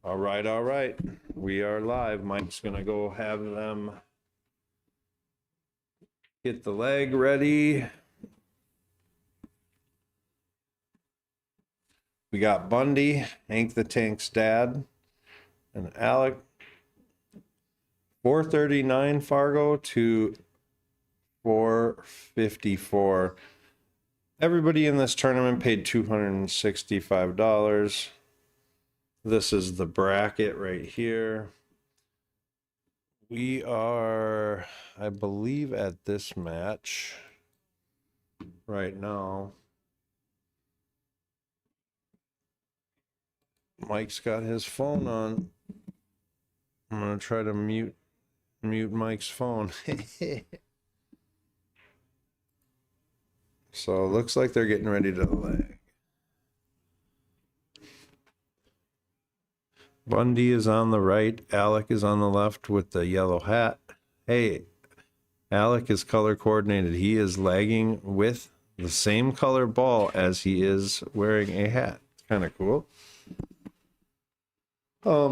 All right, all right. We are live. Mike's gonna go have them get the leg ready. We got Bundee, Hank the Tank's dad, and Alec. 439 Fargo to 454. Everybody in this tournament paid $265. This is the bracket right here. We are, I believe, at this match right now. Mike's got his phone on. I'm gonna try to mute Mike's phone. So it looks like they're getting ready to leg. Bundee is on the right. Alec is on the left with the yellow hat. Hey, Alec is color coordinated. He is lagging with the same color ball as he is wearing a hat. It's kind of cool.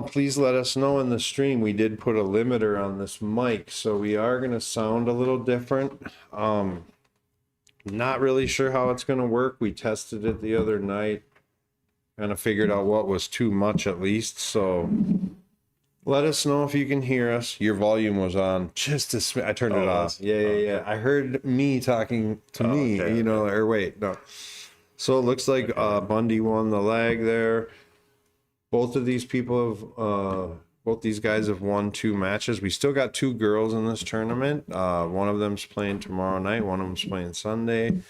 Please let us know in the stream. We did put a limiter on this mic, so we are going to sound a little different. Not really sure how it's going to work. We tested it the other night. Kind of figured out what was too much at least. So let us know if you can hear us. Your volume was on just a I turned it off. Yeah. I heard me talking to me, okay, or wait, no. So it looks like Bundee won the leg there. Both of these people both these guys have won 2 matches. We still got 2 girls in this tournament. One of them's playing tomorrow night. One of them's playing Sunday.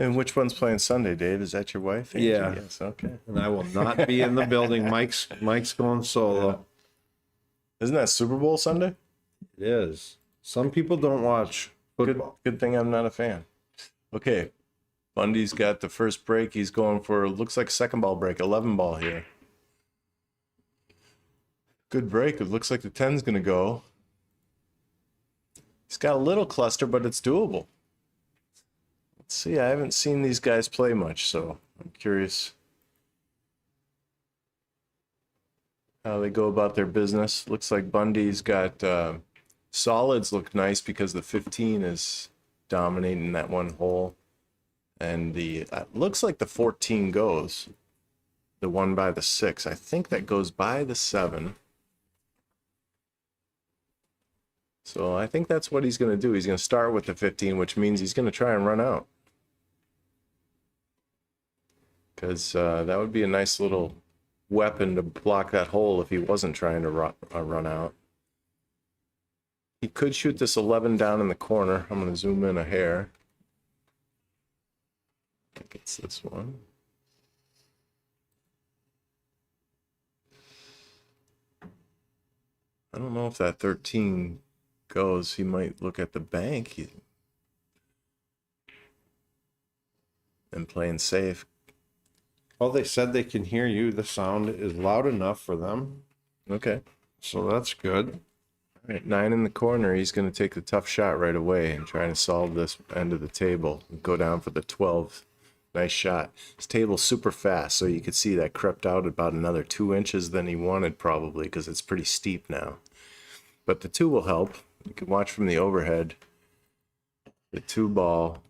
And which one's playing Sunday, Dave? Is that your wife? Angie? Yeah. Yes, okay. And I will not be in the building. Mike's going solo. Yeah. Isn't that Super Bowl Sunday? It is. Some people don't watch football. Good thing I'm not a fan. Okay. Bundee's got the first break. He's going for, looks like second ball break, 11 ball here. Good break. It looks like the 10's going to go. He's got a little cluster, but it's doable. Let's see. I haven't seen these guys play much, so I'm curious how they go about their business. Looks like Bundee's got solids look nice because the 15 is dominating that one hole. And the looks like the 14 goes. The one by the 6. I think that goes by the 7. So I think that's what he's going to do. He's going to start with the 15, which means he's going to try and run out. Because that would be a nice little weapon to block that hole if he wasn't trying to run out. He could shoot this 11 down in the corner. I'm going to zoom in a hair. I think it's this one. I don't know if that 13 goes. He might look at the bank and playing safe. Well, they said they can hear you. The sound is loud enough for them. Okay. So that's good. All right, 9 in the corner. He's going to take the tough shot right away and try to solve this end of the table. Go down for the 12. Nice shot. This table's super fast, so you could see that crept out about another 2 inches than he wanted probably because it's pretty steep now. But the 2 will help. You can watch from the overhead. The 2 ball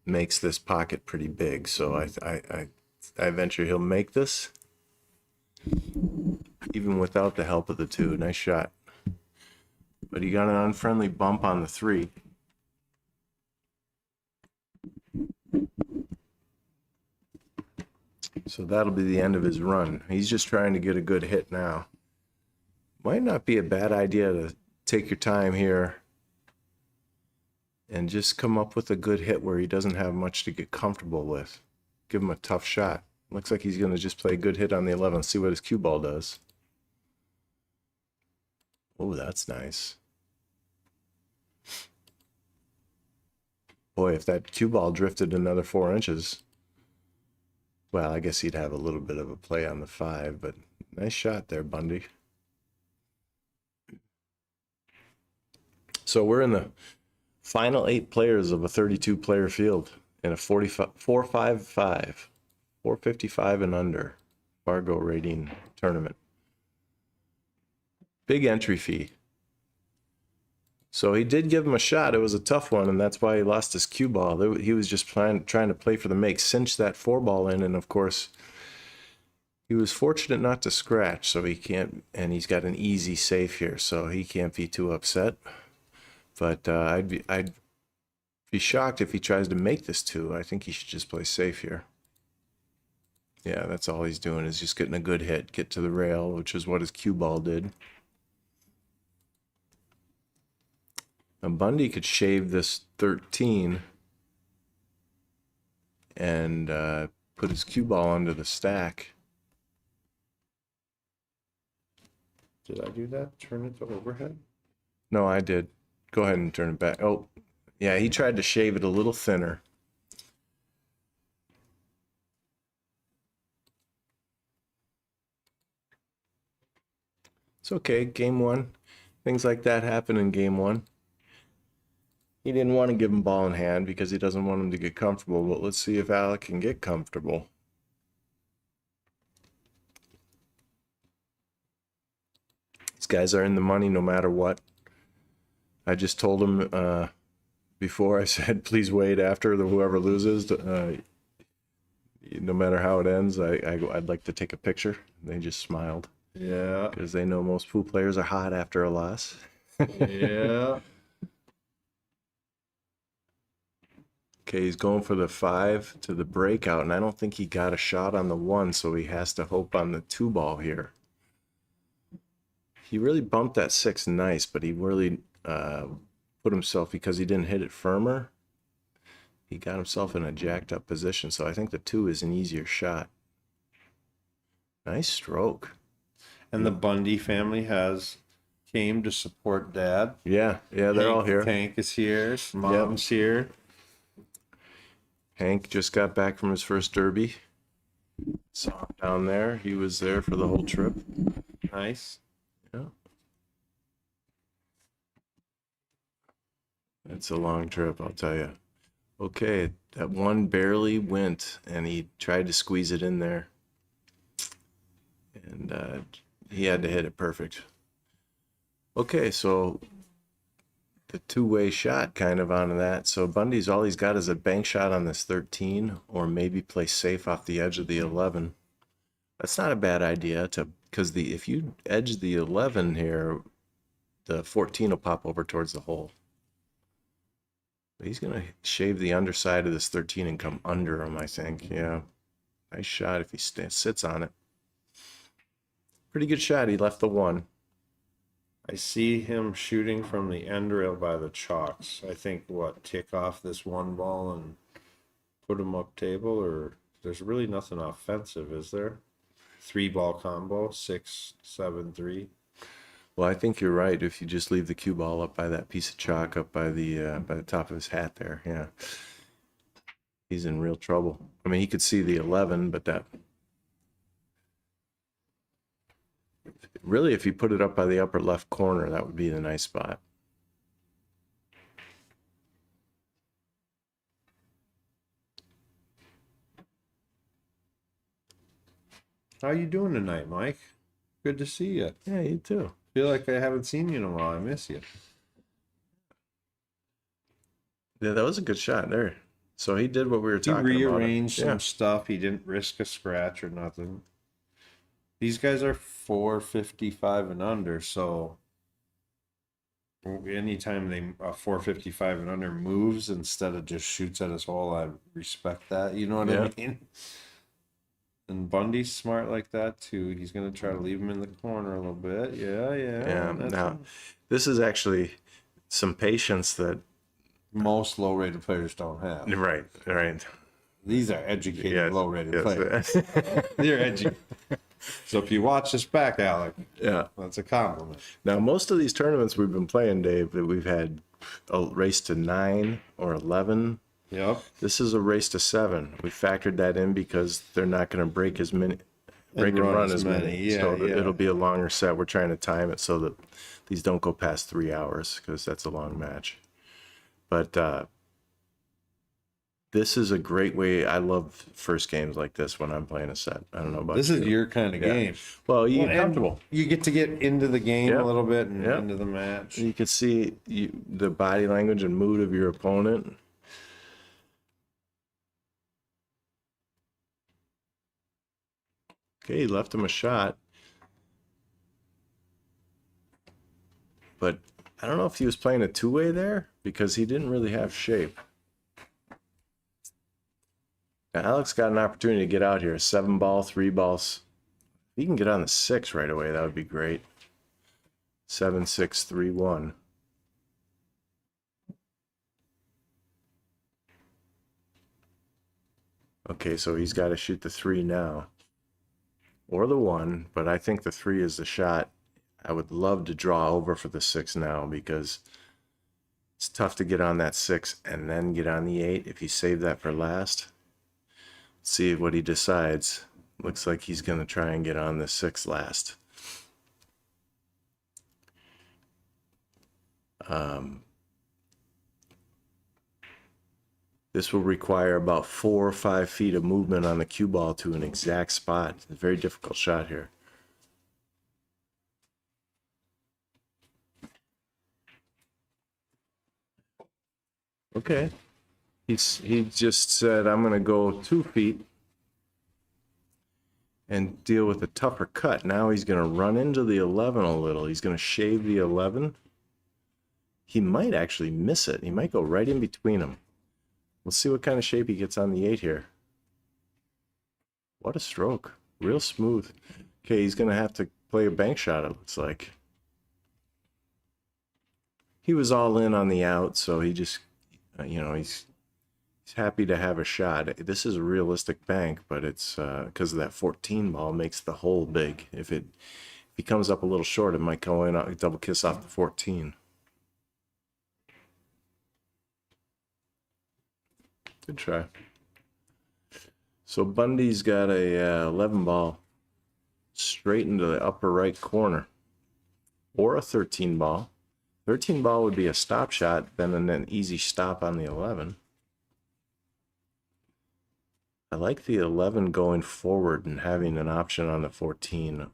makes this pocket pretty big, so I venture he'll make this even without the help of the 2. Nice shot. But he got an unfriendly bump on the 3. So that'll be the end of his run. He's just trying to get a good hit now. Might not be a bad idea to take your time here and just come up with a good hit where he doesn't have much to get comfortable with. Give him a tough shot. Looks like he's going to just play a good hit on the 11. See what his cue ball does. Oh, that's nice. Boy, if that cue ball drifted another 4 inches, well, I guess he'd have a little bit of a play on the 5, but nice shot there, Bundee. So we're in the final 8 players of a 32-player field in a 455 and under Fargo rating tournament. Big entry fee. So he did give him a shot. It was a tough one, and that's why he lost his cue ball. He was just trying to play for the make, cinch that 4-ball in, and of course, he was fortunate not to scratch, so he can't, and he's got an easy safe here, so he can't be too upset. But I'd be shocked if he tries to make this 2. I think he should just play safe here. Yeah, that's all he's doing is just getting a good hit, get to the rail, which is what his cue ball did. And Bundee could shave this 13 and put his cue ball under the stack. Did I do that? Turn it to overhead? No, I did. Go ahead and turn it back. Oh, yeah, he tried to shave it a little thinner. It's okay, game 1. Things like that happen in game 1. He didn't want to give him ball in hand because he doesn't want him to get comfortable, but let's see if Alec can get comfortable. These guys are in the money no matter what. I just told him before, I said, please wait after whoever loses. No matter how it ends, I'd like to take a picture. They just smiled. Yeah. Because they know most pool players are hot after a loss. Yeah. Okay, he's going for the 5 to the breakout, and I don't think he got a shot on the 1, so he has to hope on the 2-ball here. He really bumped that 6 nice, but he really put himself, because he didn't hit it firmer, he got himself in a jacked up position, so I think the 2 is an easier shot. Nice stroke. And the Bundee family came to support Dad. Yeah, they're all here. Tank is here. Mom's here. Hank just got back from his first derby. Saw him down there. He was there for the whole trip. Nice. Yeah. It's a long trip, I'll tell you. Okay, that 1 barely went, and he tried to squeeze it in there. And he had to hit it perfect. Okay, so the 2-way shot kind of on that. So Bundee's all he's got is a bank shot on this 13, or maybe play safe off the edge of the 11. That's not a bad idea because if you edge the 11 here, the 14 will pop over towards the hole. But he's gonna shave the underside of this 13 and come under him, I think. Yeah, nice shot if he sits on it. Pretty good shot. He left the 1. I see him shooting from the end rail by the chalks. I think, tick off this 1 ball and put him up table, or there's really nothing offensive, is there? 3-ball combo, 6, 7, 3. Well, I think you're right. If you just leave the cue ball up by that piece of chalk up by the top of his hat there, yeah, he's in real trouble. I mean, he could see the 11, but that really, if you put it up by the upper left corner, that would be the nice spot. How you doing tonight, Mike? Good to see you. Yeah, you too. Feel like I haven't seen you in a while. I miss you. Yeah, that was a good shot there. So he did what we were talking about. He rearranged some stuff. He didn't risk a scratch or nothing. These guys are 455 and under, so anytime they 455 and under moves instead of just shoots at his hole, I respect that. You know what I mean? And Bundee's smart like that too. He's gonna try to leave him in the corner a little bit. Yeah. Now, this is actually some patience that most low-rated players don't have. Right. These are educated low-rated players. Yes. They're educated. So if you watch this back, Alec, yeah, that's a compliment. Now, most of these tournaments we've been playing, Dave, we've had a race to 9 or 11. Yep. This is a race to 7. We factored that in because they're not going to break and run as many. Yeah, so it'll be a longer set. We're trying to time it so that these don't go past 3 hours because that's a long match. But This is a great way. I love first games like this when I'm playing a set. I don't know about This you. is your kind of game. Well, you get And comfortable. you get to get into the game Yep. a little bit and Yep. into the match. You can see the body language and mood of your opponent. Okay, he left him a shot. But I don't know if he was playing a two-way there because he didn't really have shape. Now, Alex got an opportunity to get out here. 7-ball, 3 balls. If he can get on the 6 right away, that would be great. 7, 6, 3, 1. Okay, so he's got to shoot the 3 now. Or the 1, but I think the 3 is the shot. I would love to draw over for the 6 now because it's tough to get on that 6 and then get on the 8 if you save that for last. Let's see what he decides. Looks like he's going to try and get on the 6 last. This will require about 4 or 5 feet of movement on the cue ball to an exact spot. It's a very difficult shot here. Okay. He just said, I'm going to go 2 feet and deal with a tougher cut. Now he's going to run into the 11 a little. He's going to shave the 11. He might actually miss it. He might go right in between them. We'll see what kind of shape he gets on the 8 here. What a stroke. Real smooth. Okay, he's going to have to play a bank shot, it looks like. He was all in on the out, so he just, he's happy to have a shot. This is a realistic bank, but it's because of that 14 ball makes the hole big. If he comes up a little short, it might go in, double kiss off the 14. Good try. So Bundee's got a 11 ball straight into the upper right corner, or a 13 ball. 13 ball would be a stop shot, then an easy stop on the 11. I like the 11 going forward and having an option on the 14.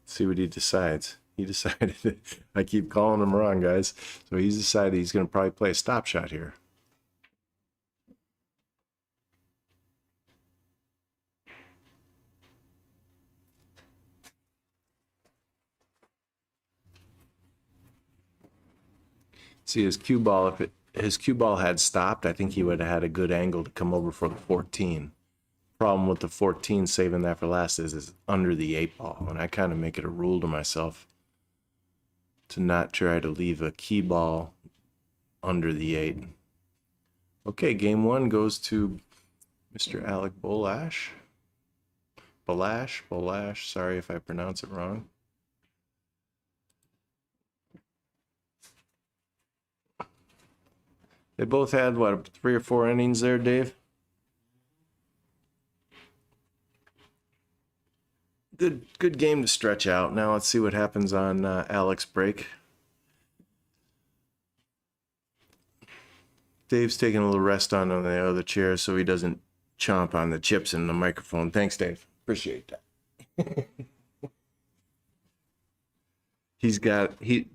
See what he decides. He decided, I keep calling him wrong, guys. So he's decided he's going to probably play a stop shot here. See his cue ball, if his cue ball had stopped, I think he would have had a good angle to come over for the 14. Problem with the 14 saving that for last is under the 8 ball, and I kind of make it a rule to myself to not try to leave a key ball under the 8. Okay, game 1 goes to Mr. Alec Bolash. Bolash, sorry if I pronounce it wrong. They both had, what, 3 or 4 innings there, Dave? Good game to stretch out. Now let's see what happens on Alec's break. Dave's taking a little rest on the other chair so he doesn't chomp on the chips in the microphone. Thanks, Dave. Appreciate that.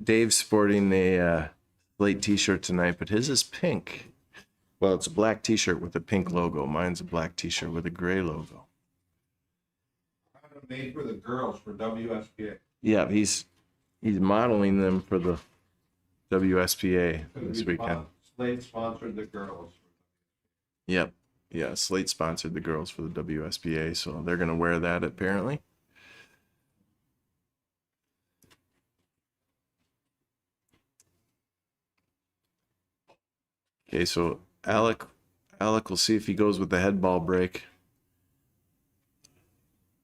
Dave's sporting a Slate t-shirt tonight, but his is pink. Well, it's a black t-shirt with a pink logo. Mine's a black t-shirt with a gray logo. Made for the girls for WSPA. Yeah, he's modeling them for the WSPA this weekend. Slate sponsored the girls. Yep. Yeah, Slate sponsored the girls for the WSPA, so they're going to wear that apparently. Okay, so Alec will see if he goes with the head ball break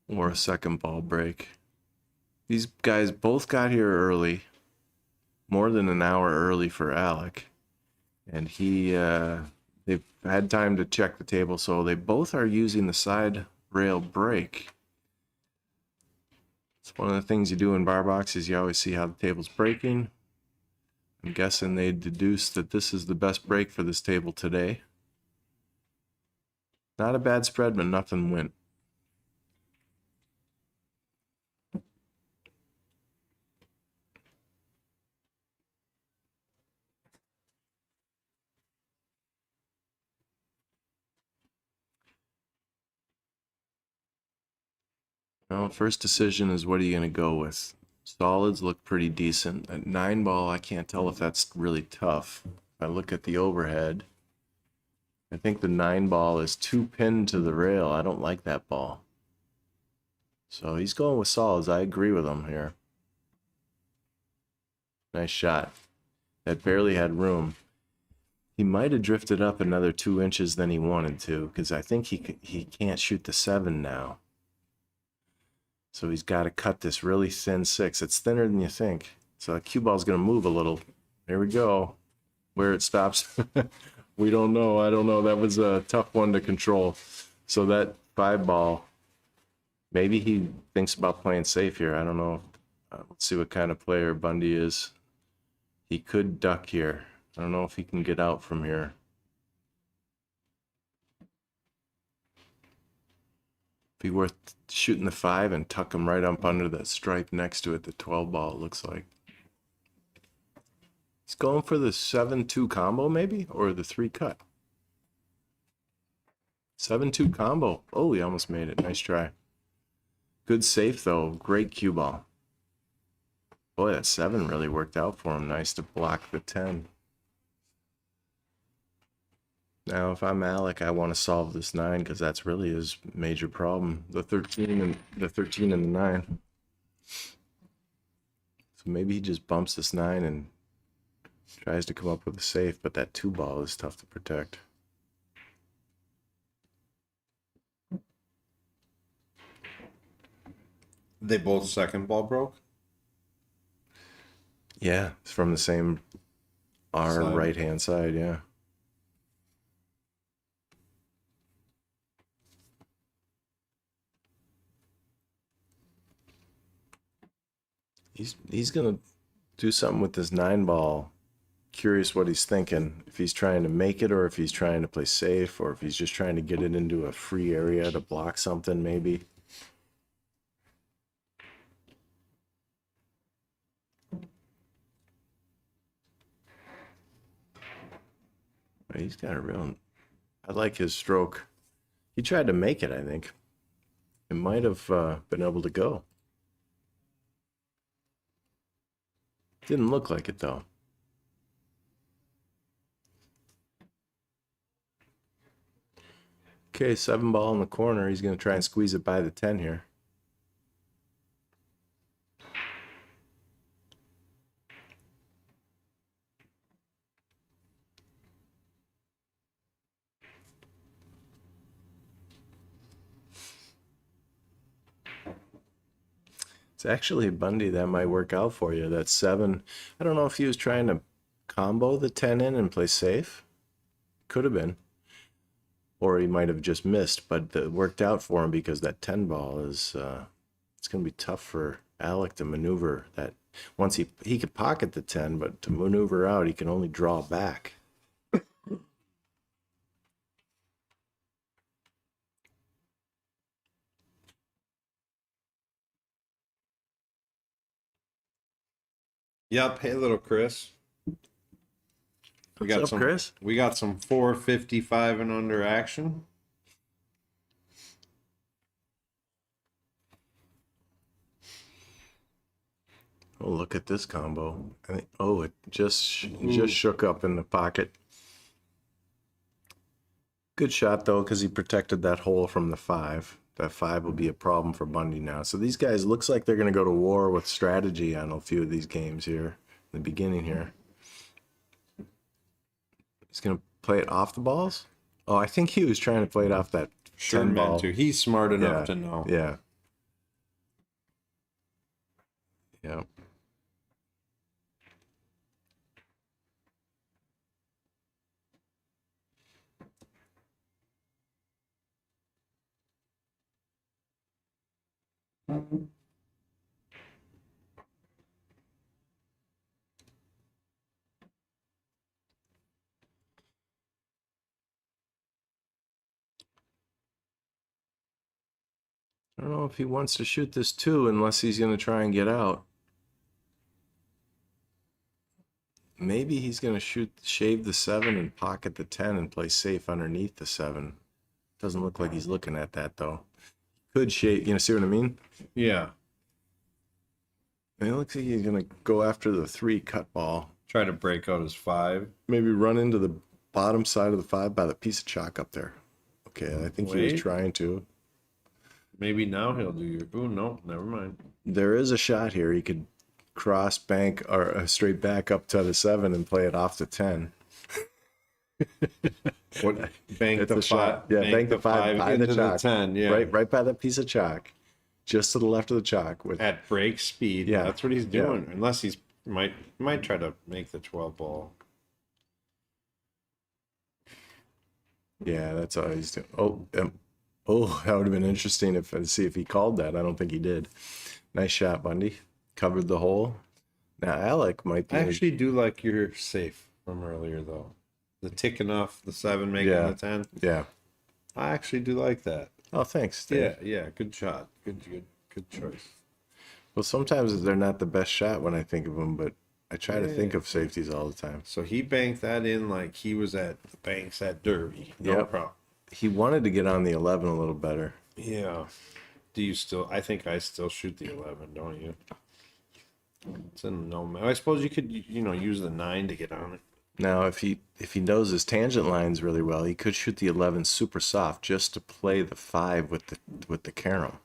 or a second ball break. These guys both got here early, more than an hour early for Alec, and they've had time to check the table, so they both are using the side rail break. It's one of the things you do in bar boxes. You always see how the table's breaking. I'm guessing they deduced that this is the best break for this table today. Not a bad spread, but nothing went. Well, first decision is what are you going to go with? Solids look pretty decent. At 9-ball, I can't tell if that's really tough. If I look at the overhead, I think the 9-ball is too pinned to the rail. I don't like that ball. So he's going with solids. I agree with him here. Nice shot. That barely had room. He might have drifted up another 2 inches than he wanted to, because I think he can't shoot the 7 now. So he's got to cut this really thin 6. It's thinner than you think. So the cue ball's going to move a little. There we go. Where it stops, we don't know. I don't know. That was a tough one to control. So that 5-ball, maybe he thinks about playing safe here. I don't know. Let's see what kind of player Bundee is. He could duck here. I don't know if he can get out from here. Be worth shooting the 5 and tuck him right up under that stripe next to it, the 12-ball, it looks like. He's going for the 7-2 combo, maybe? Or the 3 cut. 7-2 combo. Oh, he almost made it. Nice try. Good safe, though. Great cue ball. Boy, that 7 really worked out for him. Nice to block the 10. Now, if I'm Alec, I want to solve this 9 because that's really his major problem. The 13 and the 9. So maybe he just bumps this 9 and tries to come up with a safe, but that 2-ball is tough to protect. They both second ball broke? Yeah, it's from the same R right-hand side, yeah. He's gonna do something with this 9-ball. Curious what he's thinking. If he's trying to make it, or if he's trying to play safe, or if he's just trying to get it into a free area to block something, maybe. But he's got a real. I like his stroke. He tried to make it, I think. It might have been able to go. Didn't look like it, though. Okay, 7-ball in the corner. He's going to try and squeeze it by the 10 here. It's actually Bundee that might work out for you. That 7. I don't know if he was trying to combo the 10 in and play safe. Could have been. Or he might have just missed, but it worked out for him because that 10-ball is, it's going to be tough for Alec to maneuver that. Once he could pocket the 10, but to maneuver out, he can only draw back. Yep. Hey, little Chris. What's up, Chris? We got some 455 and under action. Oh, look at this combo. I think, oh, it just shook up in the pocket. Good shot, though, because he protected that hole from the 5. That 5 will be a problem for Bundee now. So these guys, looks like they're going to go to war with strategy on a few of these games here in the beginning here. He's going to play it off the balls? Oh, I think he was trying to play it off that 10 ball. He's smart enough to know. Yeah. Yeah. I don't know if he wants to shoot this 2 unless he's going to try and get out. Maybe he's going to shave the 7 and pocket the 10 and play safe underneath the 7. Doesn't look like he's looking at that, though. Could shave, see what I mean? Yeah. And it looks like he's going to go after the 3 cut ball. Try to break out his 5. Maybe run into the bottom side of the 5 by the piece of chalk up there. Okay, I think he was trying to. Maybe now he'll do your... Oh, no, never mind. There is a shot here. He could cross bank or straight back up to the 7 and play it off the 10. What? Bank It's the a 5. shot. Yeah, bank the 5 by into the chalk. 10, yeah. Right by that piece of chalk. Just to the left of the chalk. At break speed. Yeah. That's what he's doing. Unless he's might try to make the 12 ball. Yeah, that's all he's doing. Oh, that would have been interesting to see if he called that. I don't think he did. Nice shot, Bundee. Covered the hole. Now Alec might be. I actually do like your safe from earlier, though. The ticking off the 7, making the 10. Yeah. I actually do like that. Oh, thanks, Dave. Yeah. Good shot. Good choice. Well, sometimes they're not the best shot when I think of them, but I try to think of safeties all the time. So he banked that in like he was at the banks at Derby. No problem. He wanted to get on the 11 a little better. Yeah. Do you still? I think I still shoot the 11, don't you? It's a no. I suppose you could, use the 9 to get on it. Now, if he knows his tangent lines really well, he could shoot the 11 super soft just to play the 5 with the carom.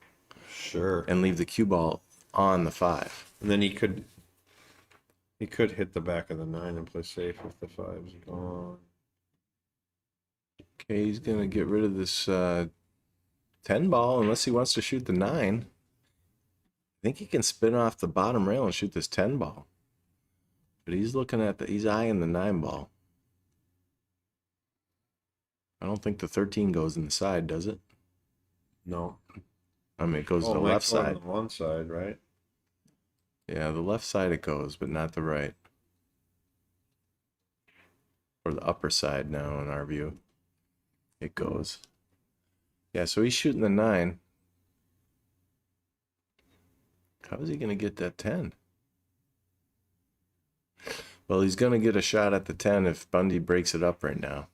Sure. And leave the cue ball on the 5. And then he could hit the back of the 9 and play safe if the 5's gone. Okay, he's gonna get rid of this 10 ball unless he wants to shoot the 9. I think he can spin off the bottom rail and shoot this 10 ball. But he's he's eyeing the 9 ball. I don't think the 13 goes in the side, does it? No. I mean, it goes to the left side. On the one side, right? Yeah, the left side it goes, but not the right. Or the upper side now, in our view. It goes. Yeah, so he's shooting the 9. How is he going to get that 10? Well, he's going to get a shot at the 10 if Bundee breaks it up right now.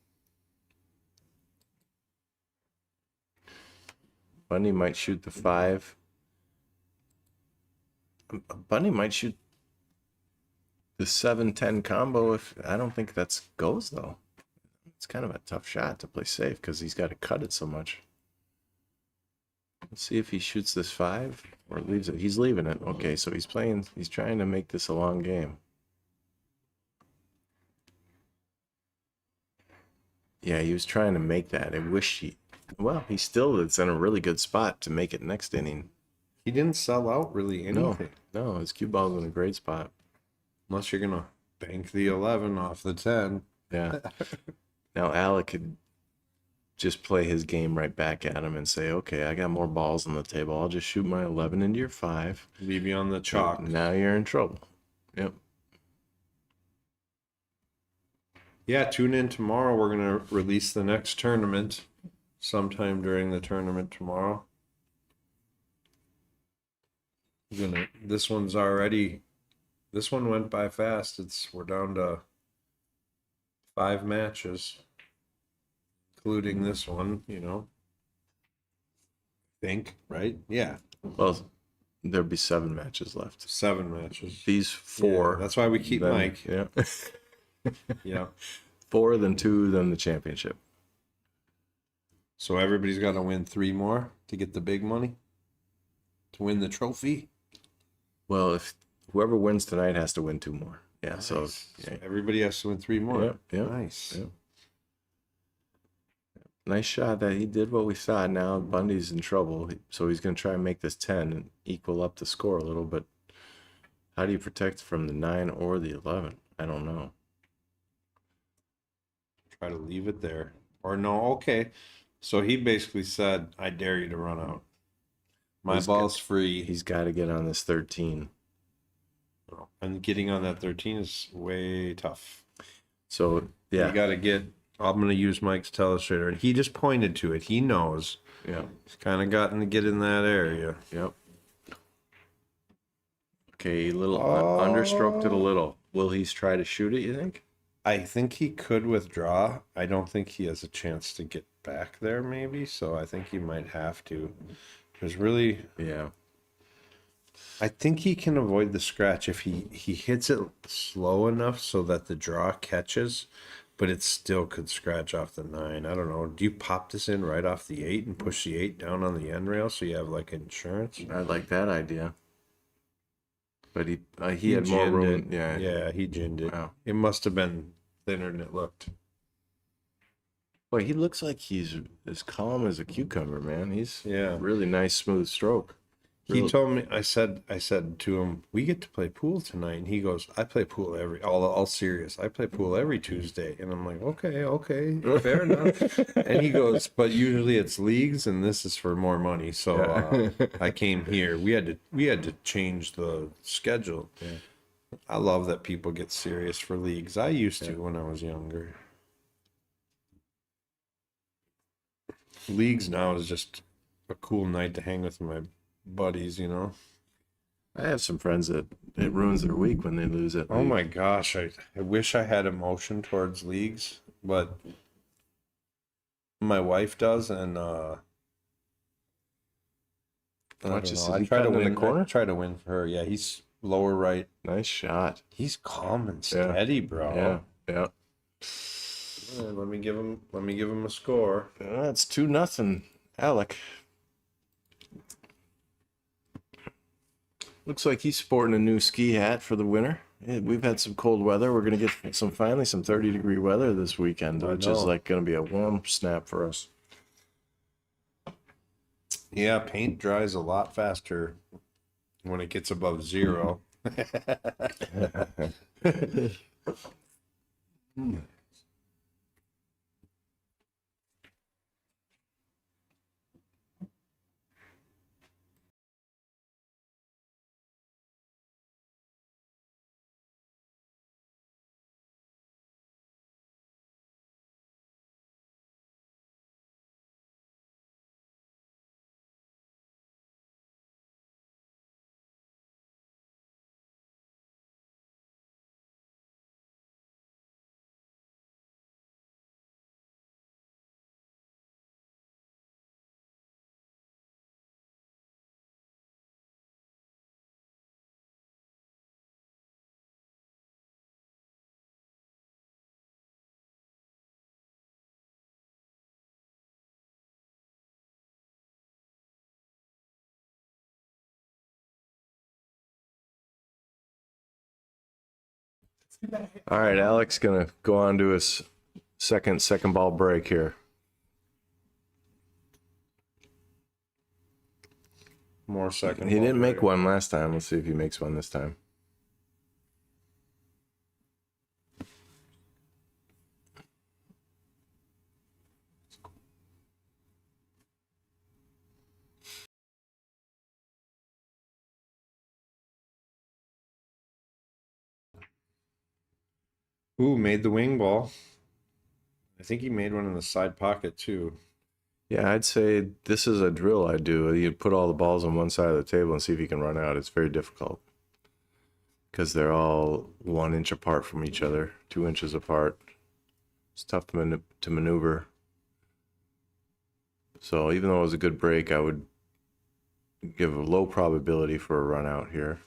Bundee might shoot the 5. Bundee might shoot the 7-10 combo if I don't think that goes though. It's kind of a tough shot to play safe because he's got to cut it so much. Let's see if he shoots this 5 or leaves it. He's leaving it. Okay, so he's trying to make this a long game. Yeah, he was trying to make that. I wish he still is in a really good spot to make it next inning. He didn't sell out really anything. No, his cue ball's in a great spot. Unless you're going to bank the 11 off the 10. Yeah. Now Alec could just play his game right back at him and say, okay, I got more balls on the table. I'll just shoot my 11 into your 5. Leave you on the chalk. Now you're in trouble. Yep. Yeah, tune in tomorrow. We're going to release the next tournament sometime during the tournament tomorrow. This one went by fast. We're down to 5 matches, including this one, think, right? Yeah. Well, there'll be 7 matches left. 7 matches. These 4. Yeah, that's why we keep Mike. Yeah. Yeah. 4, then 2, then the championship. So everybody's got to win 3 more to get the big money? To win the trophy? Well, if whoever wins tonight has to win 2 more. Yeah, nice. So everybody has to win 3 more. Yeah. Nice. Yep. Nice shot that he did what we thought. Now Bundee's in trouble, so he's going to try and make this 10 and equal up the score a little, but how do you protect from the 9 or the 11? I don't know. Try to leave it there. Or no, okay. So he basically said, I dare you to run out. My ball's free. He's got to get on this 13. And getting on that 13 is way tough. So, yeah. You got to get I'm gonna use Mike's telestrator, and he just pointed to it. He knows. Yeah. He's kind of gotten to get in that area. Yep. Okay, understroked it a little. Will he try to shoot it, you think? I think he could withdraw. I don't think he has a chance to get back there, maybe. So I think he might have to. There's really, Yeah. I think he can avoid the scratch if he hits it slow enough so that the draw catches, but it still could scratch off the 9. I don't know. Do you pop this in right off the 8 and push the 8 down on the end rail so you have like insurance? I like that idea. But he had more ginned room. it. Yeah. Yeah, he ginned it. Wow. It must have been thinner than it looked. Boy, he looks like he's as calm as a cucumber, man. He's really nice, smooth stroke. He told me, I said to him, we get to play pool tonight. And he goes, I play pool all serious. I play pool every Tuesday. And I'm like, okay, fair enough. And he goes, but usually it's leagues and this is for more money. So I came here. We had to change the schedule. Yeah. I love that people get serious for leagues. I used to when I was younger. Leagues now is just a cool night to hang with my buddies, you know. I have some friends that it ruins their week when they lose it. Oh my gosh, I wish I had emotion towards leagues, but my wife does, and I Watch this. I try to win. I try to win for her. Yeah, he's lower right. Nice shot. He's calm and steady, bro. Yeah. Let me give him a score. That's 2-0, Alec. Looks like he's sporting a new ski hat for the winter. Yeah, we've had some cold weather. We're gonna get finally some 30-degree weather this weekend, which is like gonna be a warm snap for us. Yeah, paint dries a lot faster when it gets above 0. All right, Alec's gonna go on to his second ball break here. More second. He didn't make one last time. Let's see if he makes one this time. Ooh, made the wing ball. I think he made one in the side pocket too. Yeah, I'd say this is a drill I do. You put all the balls on one side of the table and see if you can run out. It's very difficult because they're all 1 inch apart from each other, 2 inches apart. It's tough to maneuver. So even though it was a good break, I would give a low probability for a run out here.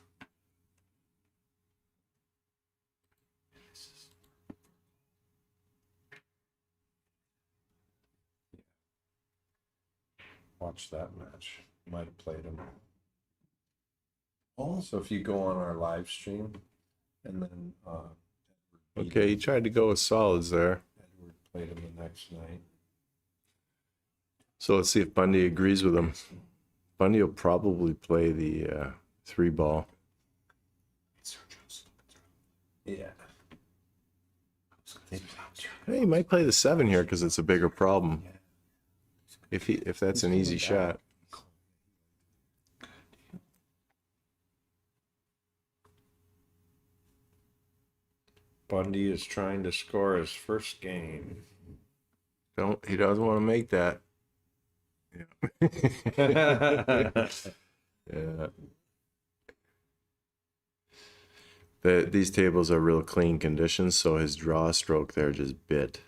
Watch that match. Might have played him. Also, if you go on our live stream and then Okay, he tried to go with solids there. Edward played him the next night. So let's see if Bundee agrees with him. Bundee will probably play the 3 ball. Yeah. Hey, he might play the 7 here because it's a bigger problem. If that's an easy shot. Bundee is trying to score his first game. He doesn't want to make that. Yeah. These tables are real clean conditions, so his draw stroke there just bit.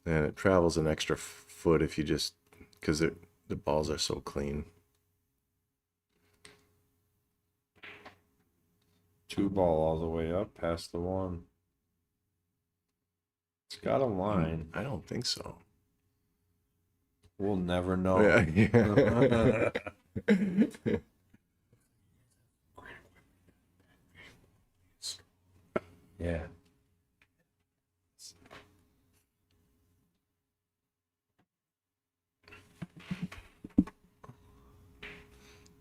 And it travels an extra foot if you just, because the balls are so clean. 2 ball all the way up past the 1. It's got a line. I don't think so. We'll never know. Yeah. Yeah.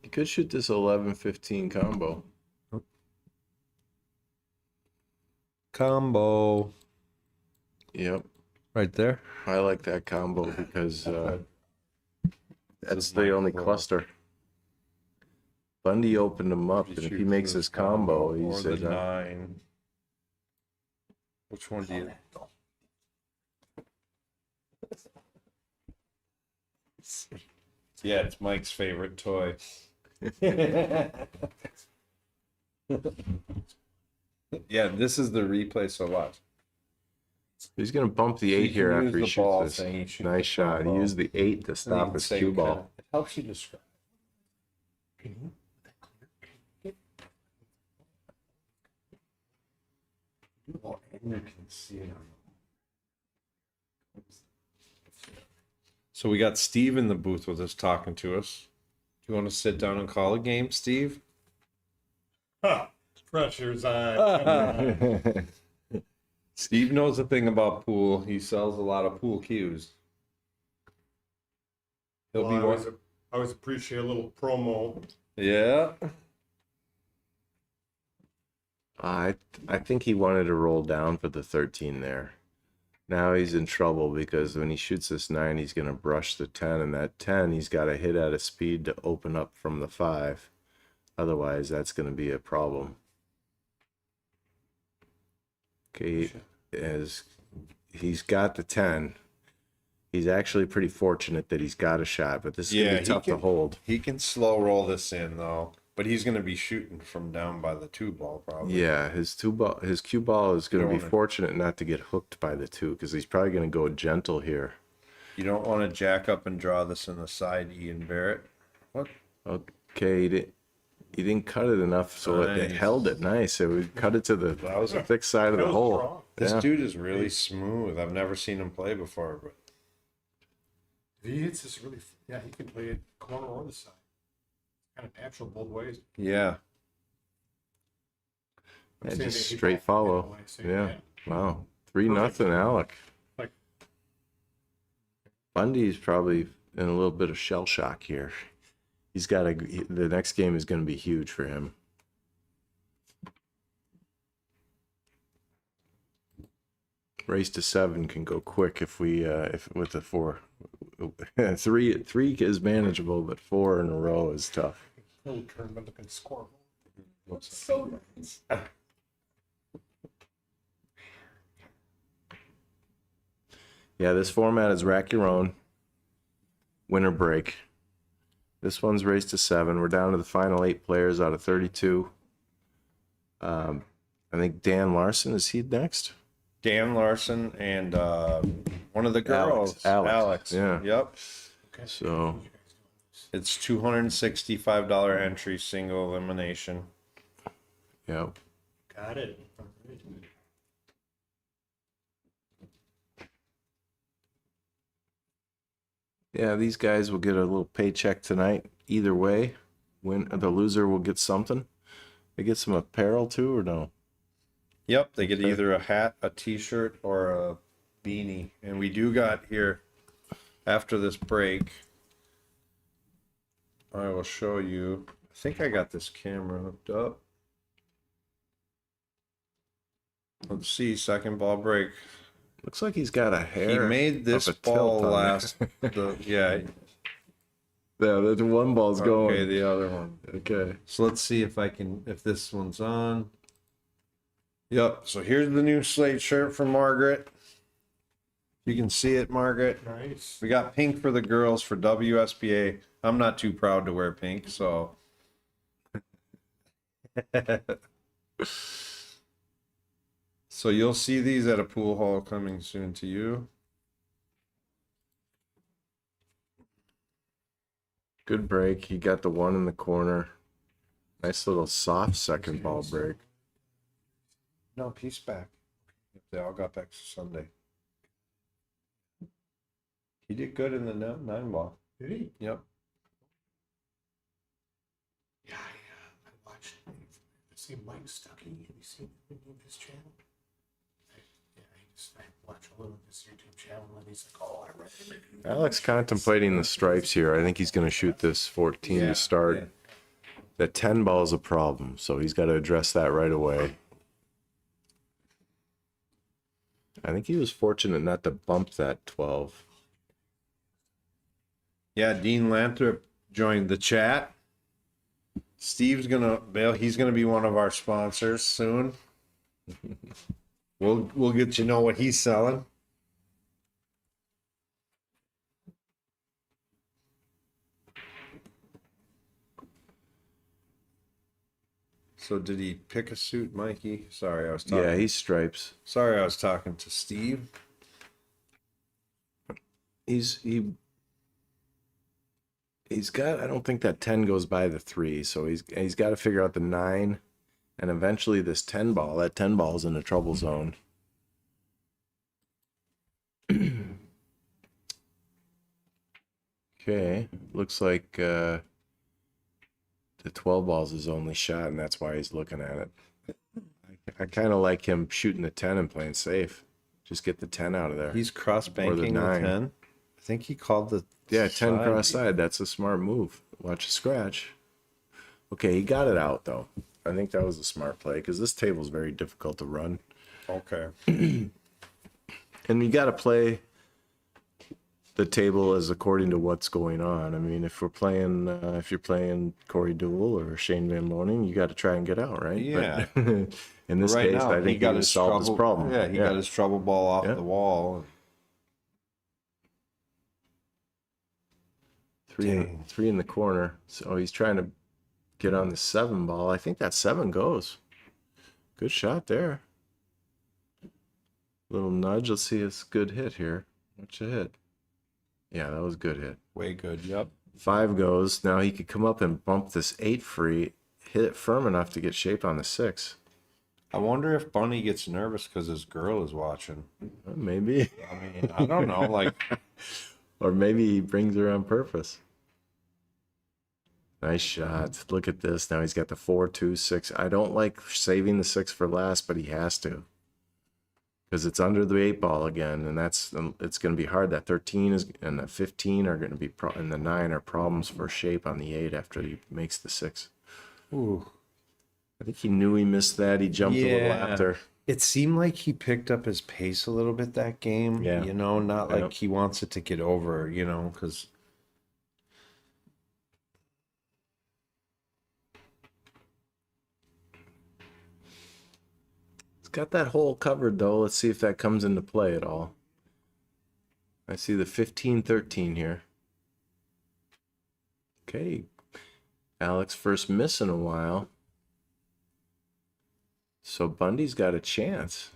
You could shoot this 11-15 combo. Combo. Yep. Right there. I like that combo because that's the only cluster. Bundee opened him up, and if he makes his combo, or he's the at 9. Which one do you? Yeah, it's Mike's favorite toy. Yeah, this is the replay. So watch. He's gonna bump the 8 here after he shoots this. Nice Nice shot. He used the 8 to stop his cue ball. It helps you describe. Well, and you can see it. So we got Steve in the booth with us talking to us. Do you want to sit down and call a game, Steve? Pressure's on. Steve knows a thing about pool. He sells a lot of pool cues. He'll be I always appreciate a little promo. Yeah. I think he wanted to roll down for the 13 there. Now he's in trouble because when he shoots this 9, he's going to brush the 10, and that 10 he's got to hit at a speed to open up from the 5. Otherwise, that's going to be a problem. Okay, as he's got the 10. He's actually pretty fortunate that he's got a shot, but this is going to be tough to hold. He can slow roll this in, though. But he's going to be shooting from down by the 2 ball, probably. Yeah, his cue ball is going to be fortunate not to get hooked by the 2, because he's probably going to go gentle here. You don't want to jack up and draw this in the side, Ian Barrett. What? Okay, he didn't cut it enough, so it held it nice. It would cut it to the thick side of the hole. Strong. This dude is really smooth. I've never seen him play before, but If he hits this really, he can play it corner or the side. Kind of natural both ways. yeah. I'm Yeah, saying just that straight follow. Yeah. Wow. 3-0 Alec. Like- Bundee's probably in a little bit of shell shock here. He's got the next game is going to be huge for him. Race to 7 can go quick if with the 4. 3 is manageable, but 4 in a row is tough. Little tournament looking score. Looks so nice. Yeah, this format is rack your own. Winner break. This one's race to 7. We're down to the final 8 players out of 32. I think Dan Larson, is he next? Dan Larson and one of the girls, Alex. Yeah. Yep. Okay. So It's $265 entry, single elimination. yeah. Got it. Yeah, these guys will get a little paycheck tonight. Either way, the loser will get something. They get some apparel too, or no? Yep, they get either a hat, a t-shirt, or a beanie. And we do got here, after this break, I will show you. I think I got this camera hooked up. Let's see, second ball break. Looks like he's got a hair. He made this of a ball tilt on last. Yeah, the one ball's going. Okay, the other one. Okay. So let's see if this one's on. Yep. So here's the new Slate shirt from Margaret. You can see it, Margaret. Nice. We got pink for the girls for WSBA. I'm not too proud to wear pink, so. So you'll see these at a pool hall coming soon to you. Good break. He got the one in the corner. Nice little soft second ball break. No, piece back. They all got back Sunday. He did good in the 9 ball. Did he? Yep. Yeah, I watched. I see Mike Stuckey. Have you seen his channel? I watch a little of his YouTube channel, and he's like, "Oh, I recommend you." Alex contemplating the stripes here. I think he's going to shoot this 14 to start. Yeah. That 10 ball is a problem, so he's got to address that right away. I think he was fortunate not to bump that 12. Yeah, Dean Lanthrop joined the chat. Steve's he's gonna be one of our sponsors soon. We'll get you know what he's selling. So did he pick a suit, Mikey? Sorry, I was talking. Yeah, he's stripes. Sorry, I was talking to Steve. He's got, I don't think that 10 goes by the 3, so he's got to figure out the 9, and eventually this 10 ball. That 10 ball is in the trouble zone. Okay, looks like the 12 ball's his only shot, and that's why he's looking at it. I kind of like him shooting the 10 and playing safe. Just get the 10 out of there. He's cross banking the 9. 10. I think he called the 10 side. cross side. That's a smart move. Watch a scratch. Okay, he got it out though. I think that was a smart play because this table's very difficult to run. Okay. And you got to play the table as according to what's going on. I mean, if you're playing Corey Deuel or Shane Van Loaning, you got to try and get out, right? Yeah. But in this case, I think he was solved his problem. Yeah, he got his trouble ball off the wall. Three in the corner. So he's trying to get on the 7 ball. I think that 7 goes. Good shot there. Little nudge. Let's see his good hit here. What's a hit? Yeah, that was a good hit. Way good. Yep. 5 goes. Now he could come up and bump this 8 free, hit it firm enough to get shaped on the 6. I wonder if Bunny gets nervous because his girl is watching. Maybe. I mean, I don't know. Like, Or maybe he brings her on purpose. Nice shot. Look at this. Now he's got the 4, 2, 6. I don't like saving the 6 for last, but he has to. Because it's under the 8 ball again, and it's going to be hard. That 13 and the 15 are going to be, and the 9 are problems for shape on the 8 after he makes the 6. ooh. I think he knew he missed that. He jumped a little after. It seemed like he picked up his pace a little bit that game. Yeah. You know, not like Yep. he wants it to get over, you know, because. He's got that hole covered, though. Let's see if that comes into play at all. I see the 15-13 here. Okay. Alex first miss in a while. So Bundee's got a chance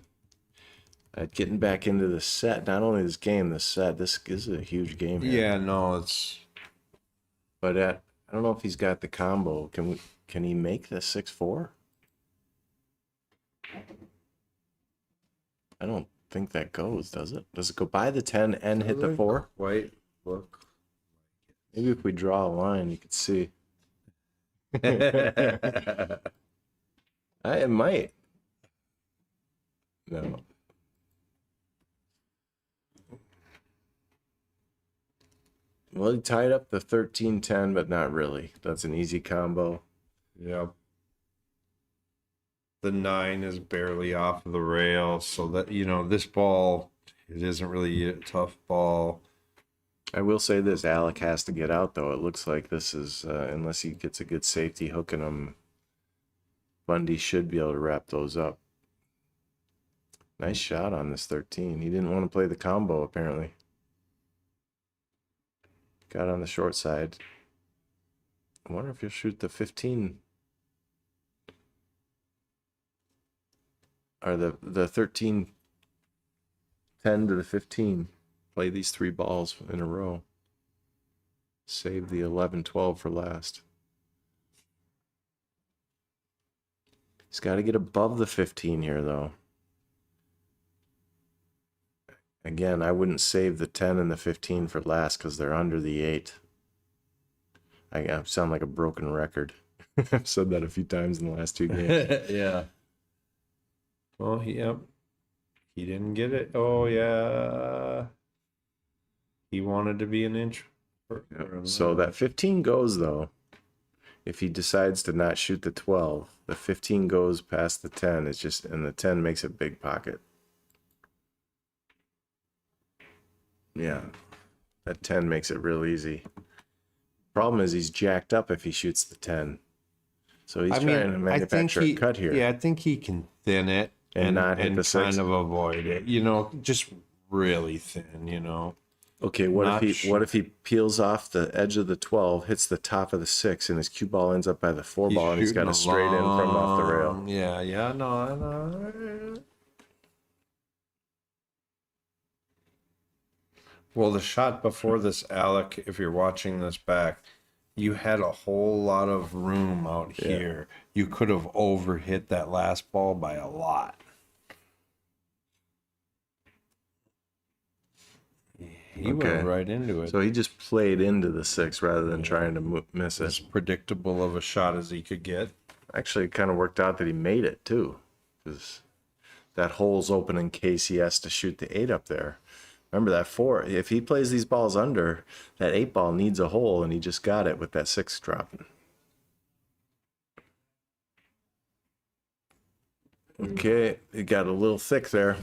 at getting back into the set. Not only this game, the set. This is a huge game here. Yeah, no, it's. But I don't know if he's got the combo. Can he make the 6-4? I don't think that goes, does it? Does it go by the 10 and hit the 4? Wait, look. Maybe if we draw a line, you could see. It might. No. Well, he tied up the 13-10, but not really. That's an easy combo. Yep. The 9 is barely off of the rail, so that, you know, this ball, it isn't really a tough ball. I will say this, Alec has to get out, though. It looks like this is, unless he gets a good safety hooking him, Bundee should be able to wrap those up. Nice shot on this 13. He didn't want to play the combo, apparently. Got on the short side. I wonder if he'll shoot the 15. Or the 13, 10 to the 15. Play these 3 balls in a row. Save the 11, 12 for last. He's got to get above the 15 here, though. Again, I wouldn't save the 10 and the 15 for last because they're under the 8. I sound like a broken record. I've said that a few times in the last 2 games. Yeah. Well, yep. He didn't get it. Oh, yeah. He wanted to be an inch. So that 15 goes, though. If he decides to not shoot the 12, the 15 goes past the 10. It's just, and the 10 makes a big pocket. Yeah, that 10 makes it real easy. Problem is he's jacked up if he shoots the 10. So he's trying to manufacture a cut here. Yeah, I think he can thin it and not hit the 6. kind of avoid it. Just really thin, Okay, what if he peels off the edge of the 12, hits the top of the 6, and his cue ball ends up by the 4 ball, and he's got a straight in from off the rail. Yeah, no. Well, the shot before this, Alec, if you're watching this back, you had a whole lot of room out here. You could have overhit that last ball by a lot. He went right into it. So he just played into the 6 rather than trying to miss it. As predictable of a shot as he could get. Actually, it kind of worked out that he made it, too. Because that hole's open in case he has to shoot the 8 up there. Remember that 4. If he plays these balls under, that 8 ball needs a hole, and he just got it with that 6 dropping. Okay, it got a little thick there.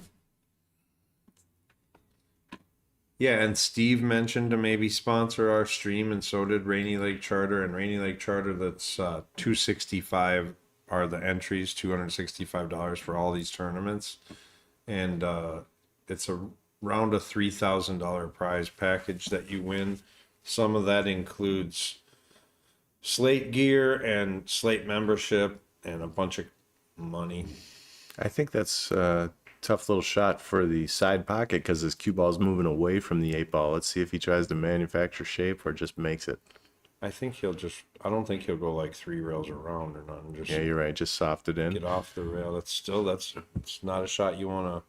Yeah, and Steve mentioned to maybe sponsor our stream, and so did Rainy Lake Charter. And Rainy Lake Charter, that's $265 are the entries, $265 for all these tournaments, and it's around a $3,000 prize package that you win. Some of that includes Slate gear and Slate membership and a bunch of money. I think that's a tough little shot for the side pocket because his cue ball's moving away from the 8 ball. Let's see if he tries to manufacture shape or just makes it. I don't think he'll go like 3 rails around or nothing. Yeah, you're right. Just soft it in. Get off the rail. It's not a shot you want to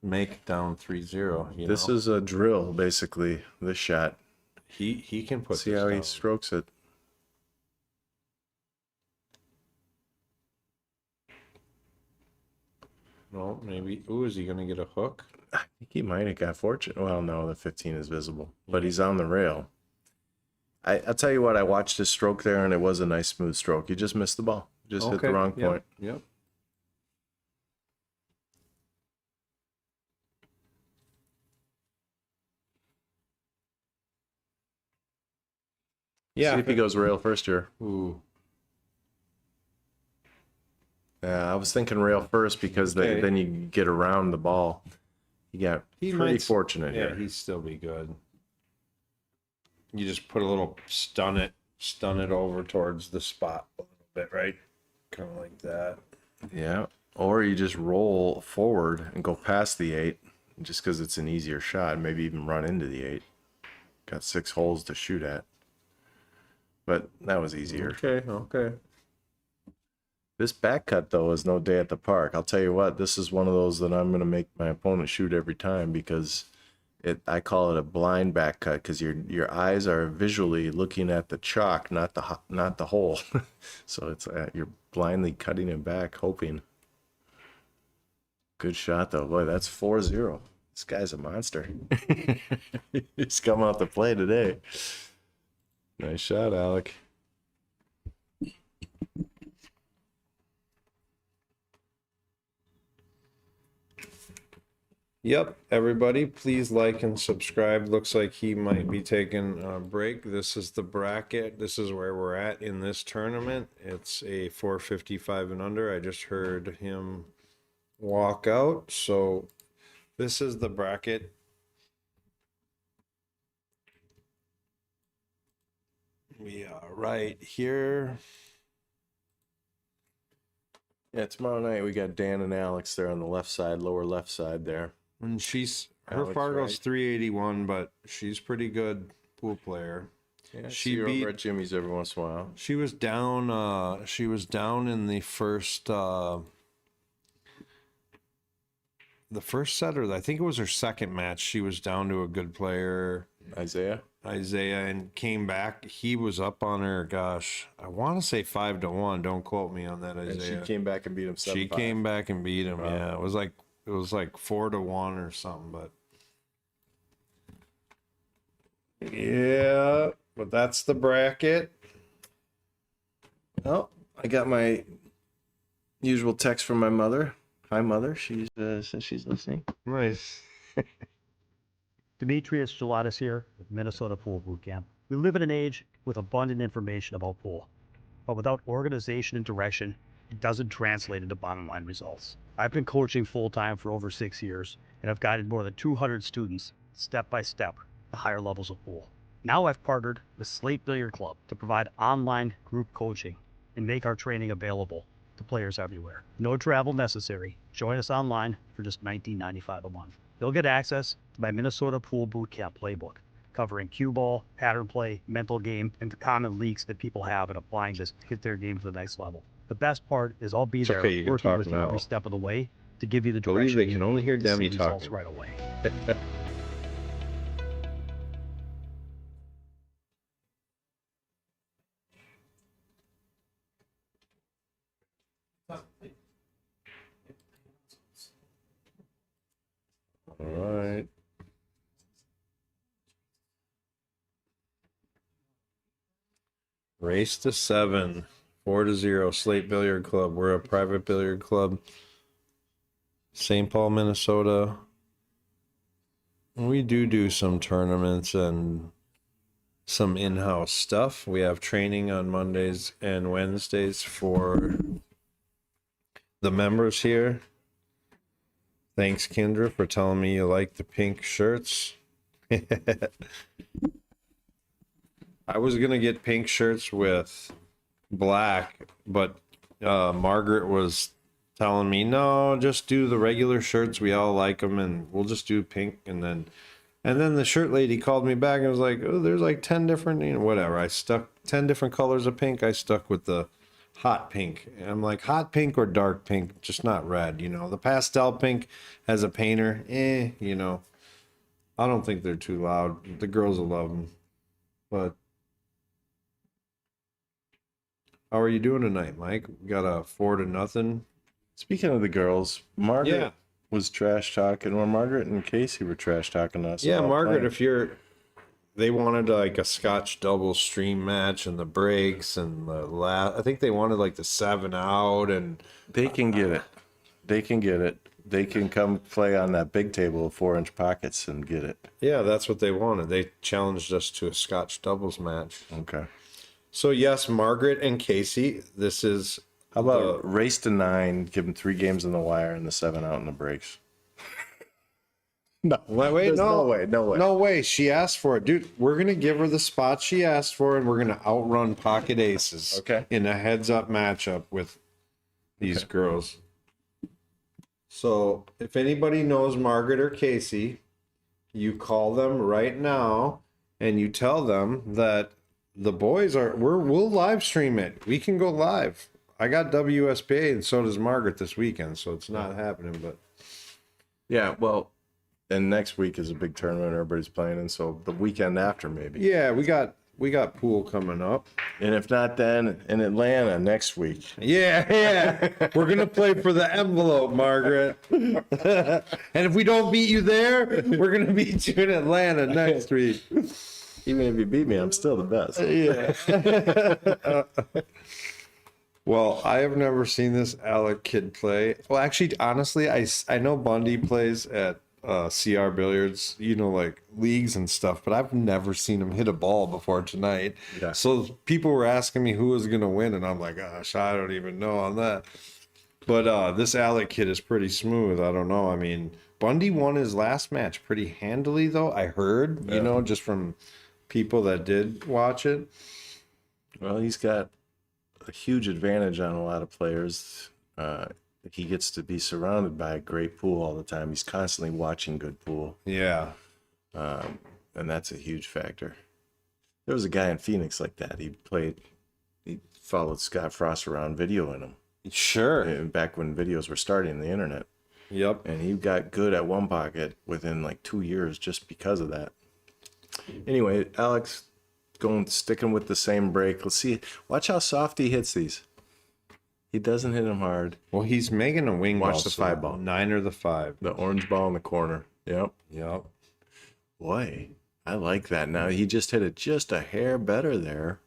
make down 3-0. This is a drill, basically, this shot. He can put See this how down. he strokes it. No, maybe. Ooh, is he going to get a hook? I think he might have got fortunate. Well, no, the 15 is visible, but he's on the rail. I'll tell you what, I watched his stroke there, and it was a nice, smooth stroke. He just missed the ball. Just hit the wrong point. Yep. Yeah. See if he goes rail first here. Ooh. I was thinking rail first because then you get around the ball. He got pretty fortunate here. Yeah, he'd still be good. You just put a little stun it over towards the spot a little bit, right? Kind of like that. Yeah. Or you just roll forward and go past the 8 just because it's an easier shot. Maybe even run into the 8. Got 6 holes to shoot at. But that was easier. Okay. This back cut, though, is no day at the park. I'll tell you what, this is one of those that I'm going to make my opponent shoot every time because I call it a blind back cut because your eyes are visually looking at the chalk, not the hole. So it's you're blindly cutting it back, hoping. Good shot, though. Boy, that's 4-0. This guy's a monster. He's come out to play today. Nice shot, Alec. Yep, everybody, please like and subscribe. Looks like he might be taking a break. This is the bracket. This is where we're at in this tournament. It's a 455 and under. I just heard him walk out. So this is the bracket. We are right here. Yeah, tomorrow night we got Dan and Alex there on the left side, lower left side there. And her Alex, Fargo's right? 381, but she's pretty good pool player. Yeah, She she beat beat- over at Jimmy's every once in a while. She was down. She was down in the first set, or I think it was her second match. She was down to a good player, Isaiah. and came back. He was up on her. Gosh, I want to say 5-1. Don't quote me on that, And Isaiah. she came back and beat him 7-5. She came back and beat him. Wow. Yeah, it was like 4-1 or something. But yeah, but that's the bracket. Oh, I got my usual text from my mother. Hi, Mother. She says she's listening. Nice. Demetrius Gelatis here with Minnesota Pool Boot Camp. We live in an age with abundant information about pool, but without organization and direction, it doesn't translate into bottom line results. I've been coaching full-time for over 6 years, and I've guided more than 200 students step by step to higher levels of pool. Now I've partnered with Slate Billiard Club to provide online group coaching and make our training available to players everywhere. No travel necessary. Join us online for just $19.95 a month. You'll get access to my Minnesota Pool Boot Camp playbook, covering cue ball, pattern play, mental game, and the common leaks that people have in applying this to get their game to the next level. The best part is I'll be there okay, you can working talk with you now. every step of the way to give you the Believe direction they you can only hear need to see Demi results talking. right away. All right. Race to 7, 4-0. Slate Billiard Club. We're a private billiard club. St. Paul, Minnesota. We do some tournaments and some in-house stuff. We have training on Mondays and Wednesdays for the members here. Thanks, Kendra, for telling me you like the pink shirts. I was going to get pink shirts with black, but Margaret was telling me, no, just do the regular shirts. We all like them, and we'll just do pink. And then the shirt lady called me back and was like, oh, there's like 10 different, whatever. I stuck 10 different colors of pink. I stuck with the hot pink. And I'm like, hot pink or dark pink, just not red. The pastel pink as a painter, I don't think they're too loud. The girls will love them. But how are you doing tonight, Mike? We got a 4-0. Speaking of the girls, Margaret Yeah. was trash talking, or Margaret and Casey were trash talking us. Yeah, about Margaret, playing. they wanted like a Scotch double stream match and the breaks and the I think they wanted like the 7 out, and They can get it. They can get it. They can come play on that big table with 4-inch pockets and get it. yeah, that's what they wanted. They challenged us to a Scotch doubles match. Okay. So yes, Margaret and Casey, this is How about race to 9, give them 3 games in the wire and the 7 out in the breaks? No, wait, there's no way. No way. She asked for it. Dude, we're going to give her the spot she asked for, and we're going to outrun pocket aces. Okay. In a heads-up matchup with these girls. So if anybody knows Margaret or Casey, you call them right now, and you tell them that the boys we'll live stream it. We can go live. I got WSBA, and so does Margaret this weekend, so it's not happening, but Yeah, well, and next week is a big tournament everybody's playing in, so the weekend after maybe. yeah, we got pool coming up. And if not, then in Atlanta next week. Yeah. We're going to play for the envelope, Margaret. And if we don't beat you there, we're going to beat you in Atlanta next week. Even if you beat me, I'm still the best. Yeah. Well, I have never seen this Alec kid play. Well, actually, honestly, I know Bundee plays at CR Billiards, like leagues and stuff, but I've never seen him hit a ball before tonight. Yeah. So people were asking me who was going to win, and I'm like, gosh, I don't even know on that. But this Alec kid is pretty smooth. I don't know. I mean, Bundee won his last match pretty handily, though. I heard, you know, just from people that did watch it. Well, he's got a huge advantage on a lot of players. He gets to be surrounded by a great pool all the time. He's constantly watching good pool, Yeah. and that's a huge factor. There was a guy in Phoenix like that. He followed Scott Frost around videoing him Sure. back when videos were starting on the internet. Yep. And he got good at one pocket within like 2 years just because of that. Anyway, Alex sticking with the same break. Let's see. Watch how soft he hits these. He doesn't hit them hard. Well, he's making a wing ball. Watch the 5 ball. 9 or the 5. The orange ball in the corner. Yep. Yep. Boy, I like that. Now he just hit it just a hair better there.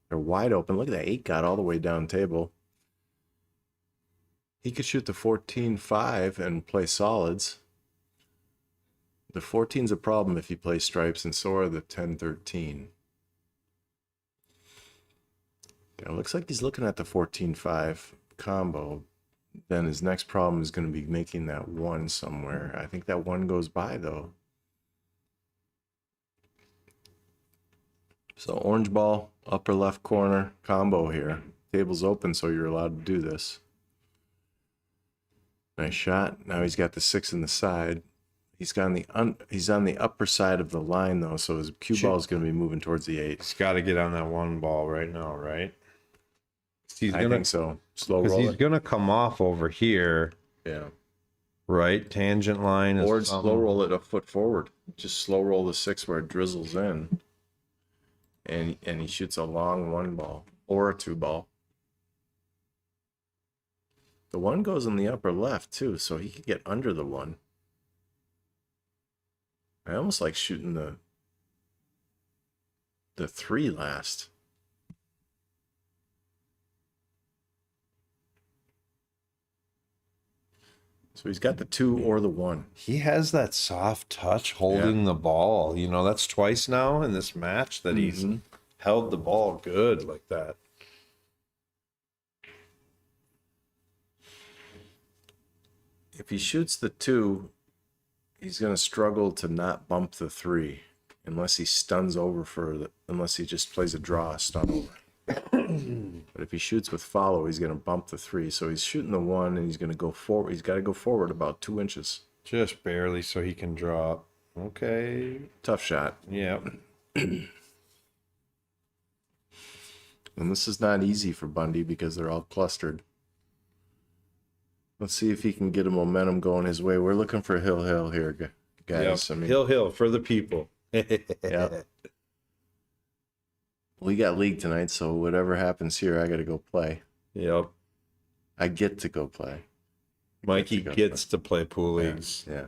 They're wide open. Look at that 8 got all the way down table. He could shoot the 14-5 and play solids. The 14's a problem if you play stripes, and so are the 10-13. It looks like he's looking at the 14-5 combo. Then his next problem is going to be making that 1 somewhere. I think that 1 goes by, though. So orange ball, upper left corner, combo here. Table's open, so you're allowed to do this. Nice shot. Now he's got the 6 in the side. He's on the upper side of the line, though, so his cue ball is going to be moving towards the 8. He's got to get on that 1 ball right now, right? I think so. Slow roll He's it. going to come off over here, Yeah. right? Tangent line is Or slow roll it a foot forward. Just slow roll the 6 where it drizzles in. And he shoots a long 1 ball or a 2 ball. The 1 goes in the upper left too, so he could get under the 1. I almost like shooting the 3 last. So he's got the 2 or the 1. He has that soft touch holding the ball. You know, that's twice now in this match that he's held the ball good like that. If he shoots the 2, he's going to struggle to not bump the 3 unless he stuns over unless he just plays a draw, stun over. But if he shoots with follow, he's going to bump the 3. So he's shooting the 1 and he's going to go forward. He's got to go forward about 2 inches. Just barely so he can drop. Okay. Tough shot. Yeah. And this is not easy for Bundee because they're all clustered. Let's see if he can get a momentum going his way. We're looking for Hill here, guys. Yep. I mean, Hill for the people. yeah. We got league tonight, so whatever happens here, I got to go play. Yep. I get to go play. Mikey gets to play pool leagues. Yeah.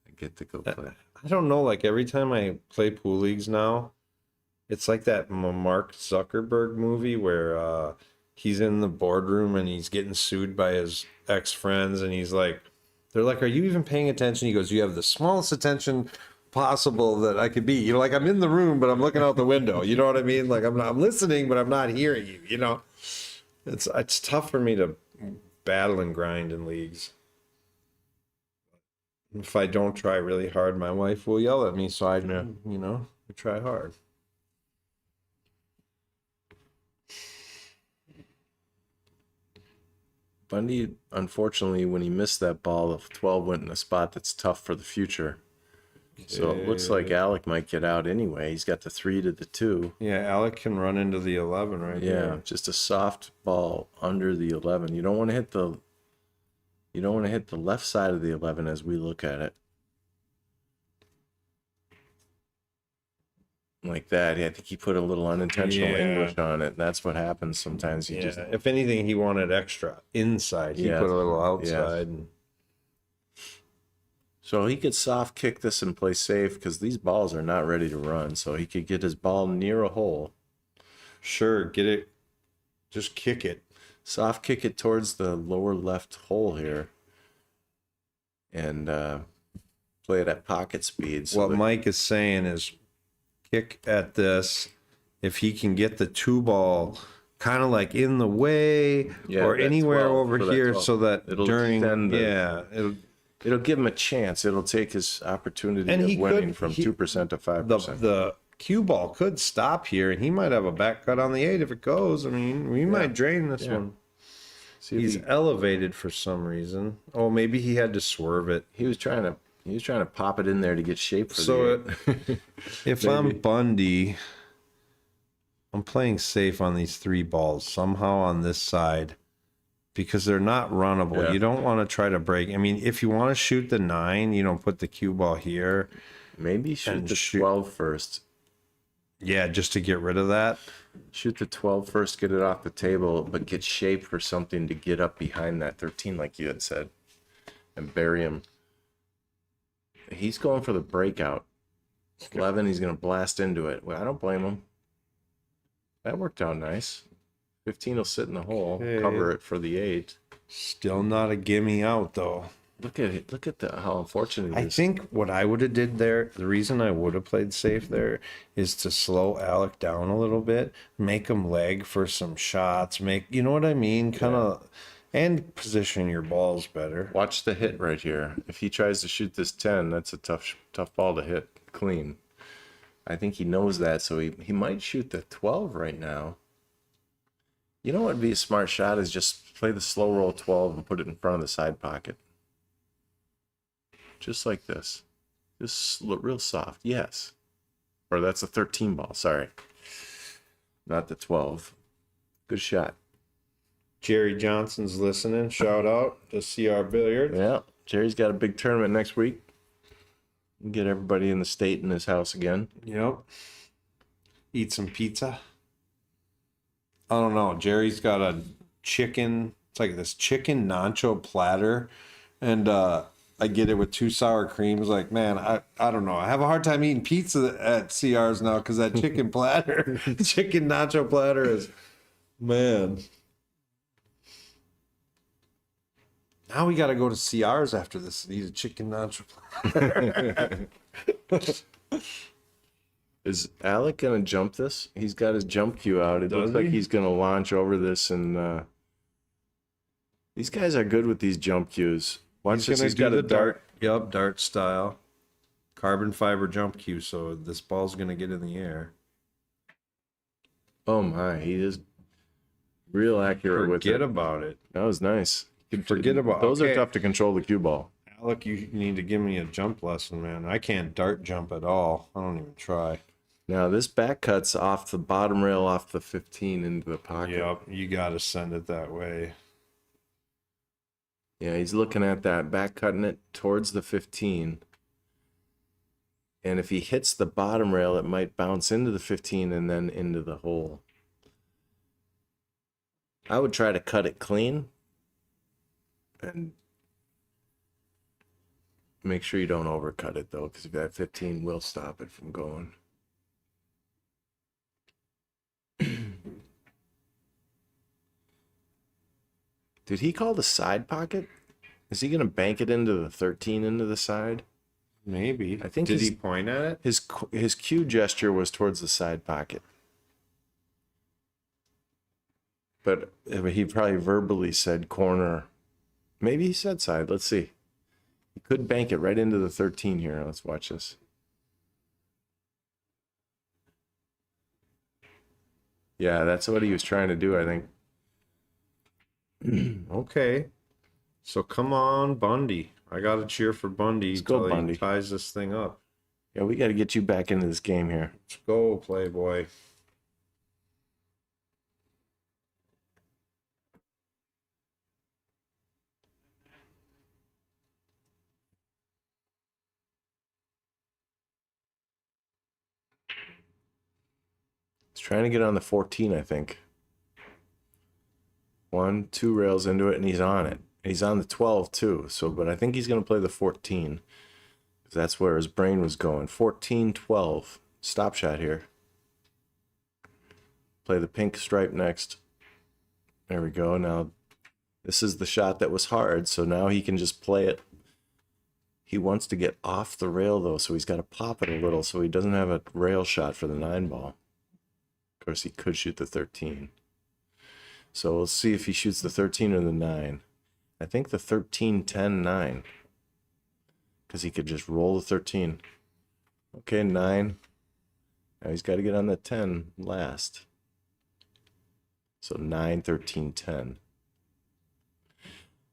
I get to go play. I don't know, like every time I play pool leagues now, it's like that Mark Zuckerberg movie where he's in the boardroom and he's getting sued by his ex-friends and they're like, are you even paying attention? He goes, you have the smallest attention possible that I could be. You know, like I'm in the room, but I'm looking out the window. You know what I mean? Like I'm listening, but I'm not hearing you, you know? It's tough for me to battle and grind in leagues. If I don't try really hard, my wife will yell at me, so I try hard. Bundee, unfortunately, when he missed that ball, the 12 went in a spot that's tough for the future. So it looks like Alec might get out anyway. He's got the 3 to the 2. Yeah, Alec can run into the 11 right there. Just a soft ball under the 11. You don't want to hit the left side of the 11 as we look at it. Like that. I think he put a little unintentional English on it. That's what happens sometimes. If anything, he wanted extra inside. He put a little outside. And... So he could soft kick this and play safe because these balls are not ready to run. So he could get his ball near a hole. Sure, get it. Just kick it. Soft kick it towards the lower left hole here. And play it at pocket speed. So what Mike is saying is kick at this. If he can get the 2 ball kind of like in the way Yeah, or that anywhere 12, over for that here 12. so that It'll during, extend the- yeah, It'll give him a chance. It'll take his opportunity And he of winning could- from he- 2% to the 5%. the cue ball could stop here and he might have a back cut on the 8 if it goes. I mean, we might drain this Yeah. one. See if He's he, elevated for some reason. Oh, maybe he had to swerve it. he was trying to pop it in there to get shape for So the if I'm Bundee, I'm playing safe on these 3 balls somehow on this side because they're not runnable. Yeah. You don't want to try to break. I mean, if you want to shoot the 9, put the cue ball here. Maybe shoot And the shoot- 12 first. Yeah, just to get rid of that. Shoot the 12 first, get it off the table, but get shape for something to get up behind that 13, like you had said, and bury him. He's going for the breakout. 11, he's going to blast into it. Well, I don't blame him. That worked out nice. 15 will sit in the hole, Okay. cover it for the 8. Still not a gimme out though. Look at it. Look at how unfortunate it I is. think what I would have did there, the reason I would have played safe there is to slow Alec down a little bit, make him leg for some shots, you know what I mean? Kind of, and position your balls better. Watch the hit right here. If he tries to shoot this 10, that's a tough ball to hit clean. I think he knows that, so he might shoot the 12 right now. You know what would be a smart shot is just play the slow roll 12 and put it in front of the side pocket. Just like this. Just real soft. Yes. Or that's a 13 ball, sorry. Not the 12. Good shot. Jerry Johnson's listening. Shout out to CR Billiards. Yeah, Jerry's got a big tournament next week. Get everybody in the state in his house again. Yep. Eat some pizza. I don't know. Jerry's got a chicken. It's like this chicken nacho platter. And I get it with 2 sour creams. Like, man, I don't know. I have a hard time eating pizza at CR's now because that chicken platter, chicken nacho platter is, man. Now we got to go to CR's after this and eat a chicken nacho platter. Is Alec gonna jump this? He's got his jump cue out. It Does looks like he? he's gonna launch over this, and these guys are good with these jump cues. Watch this. He's He's gonna got do a the dart. Yep, dart style. Carbon fiber jump cue, so this ball's gonna get in the air. Oh my, he is real accurate with Forget it. about it. That was nice. Forget about those. okay. Are tough to control the cue ball. Alec, you need to give me a jump lesson, man. I can't dart jump at all. I don't even try. Now this back cuts off the bottom rail off the 15 into the pocket. Yep, you gotta send it that way. Yeah, he's looking at that, back cutting it towards the 15. And if he hits the bottom rail, it might bounce into the 15 and then into the hole. I would try to cut it clean and make sure you don't overcut it though, because that 15 will stop it from going. Did he call the side pocket? Is he going to bank it into the 13 into the side? Maybe. I think Did his- he point at it? His cue gesture was towards the side pocket. But he probably verbally said corner. Maybe he said side. Let's see. He could bank it right into the 13 here. Let's watch this. Yeah, that's what he was trying to do, I think. Okay. So come on, Bundee. I gotta cheer for Bundee Let's go, till he Bundee. ties this thing up. Yeah, we got to get you back into this game here. Let's go, Playboy. He's trying to get on the 14, I think. 1, 2 rails into it, and he's on it. He's on the 12 too. So, but I think he's going to play the 14 because that's where his brain was going. 14, 12. Stop shot here. Play the pink stripe next. There we go. Now, this is the shot that was hard. So now he can just play it. He wants to get off the rail though, so he's got to pop it a little so he doesn't have a rail shot for the 9 ball. Of course, he could shoot the 13. So we'll see if he shoots the 13 or the 9. I think the 13, 10, 9. Because he could just roll the 13. Okay, 9. Now he's got to get on the 10 last. So 9, 13, 10.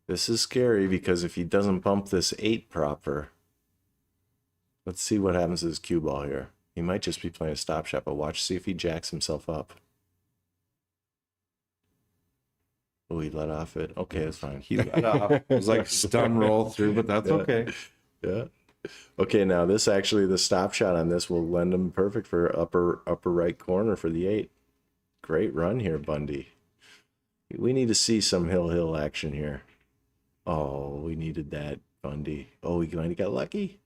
This is scary because if he doesn't bump this 8 proper, let's see what happens to his cue ball here. He might just be playing a stop shot, but watch, see if he jacks himself up. Oh, he let off it. Okay, that's fine. He let off. It was like a stun roll through, but that's okay. Yeah. Okay, now this actually, the stop shot on this will lend him perfect for upper right corner for the 8. Great run here, Bundee. We need to see some hill action here. Oh, we needed that, Bundee. Oh, he might have got lucky.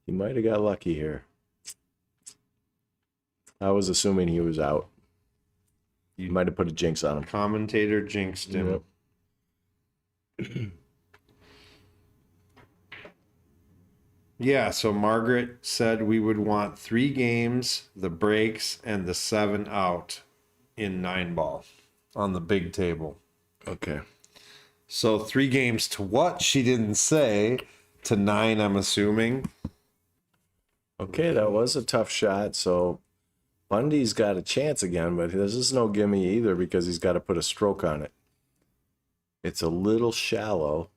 He might have got lucky here. I was assuming he was out. You might have put a jinx on him. Commentator jinxed him. Yep. Yeah, so Margaret said we would want 3 games, the breaks, and the 7 out in 9-ball on the big table. Okay. So 3 games to what? She didn't say. To 9, I'm assuming. Okay, that was a tough shot. So Bundee's got a chance again, but this is no gimme either because he's got to put a stroke on it. It's a little shallow.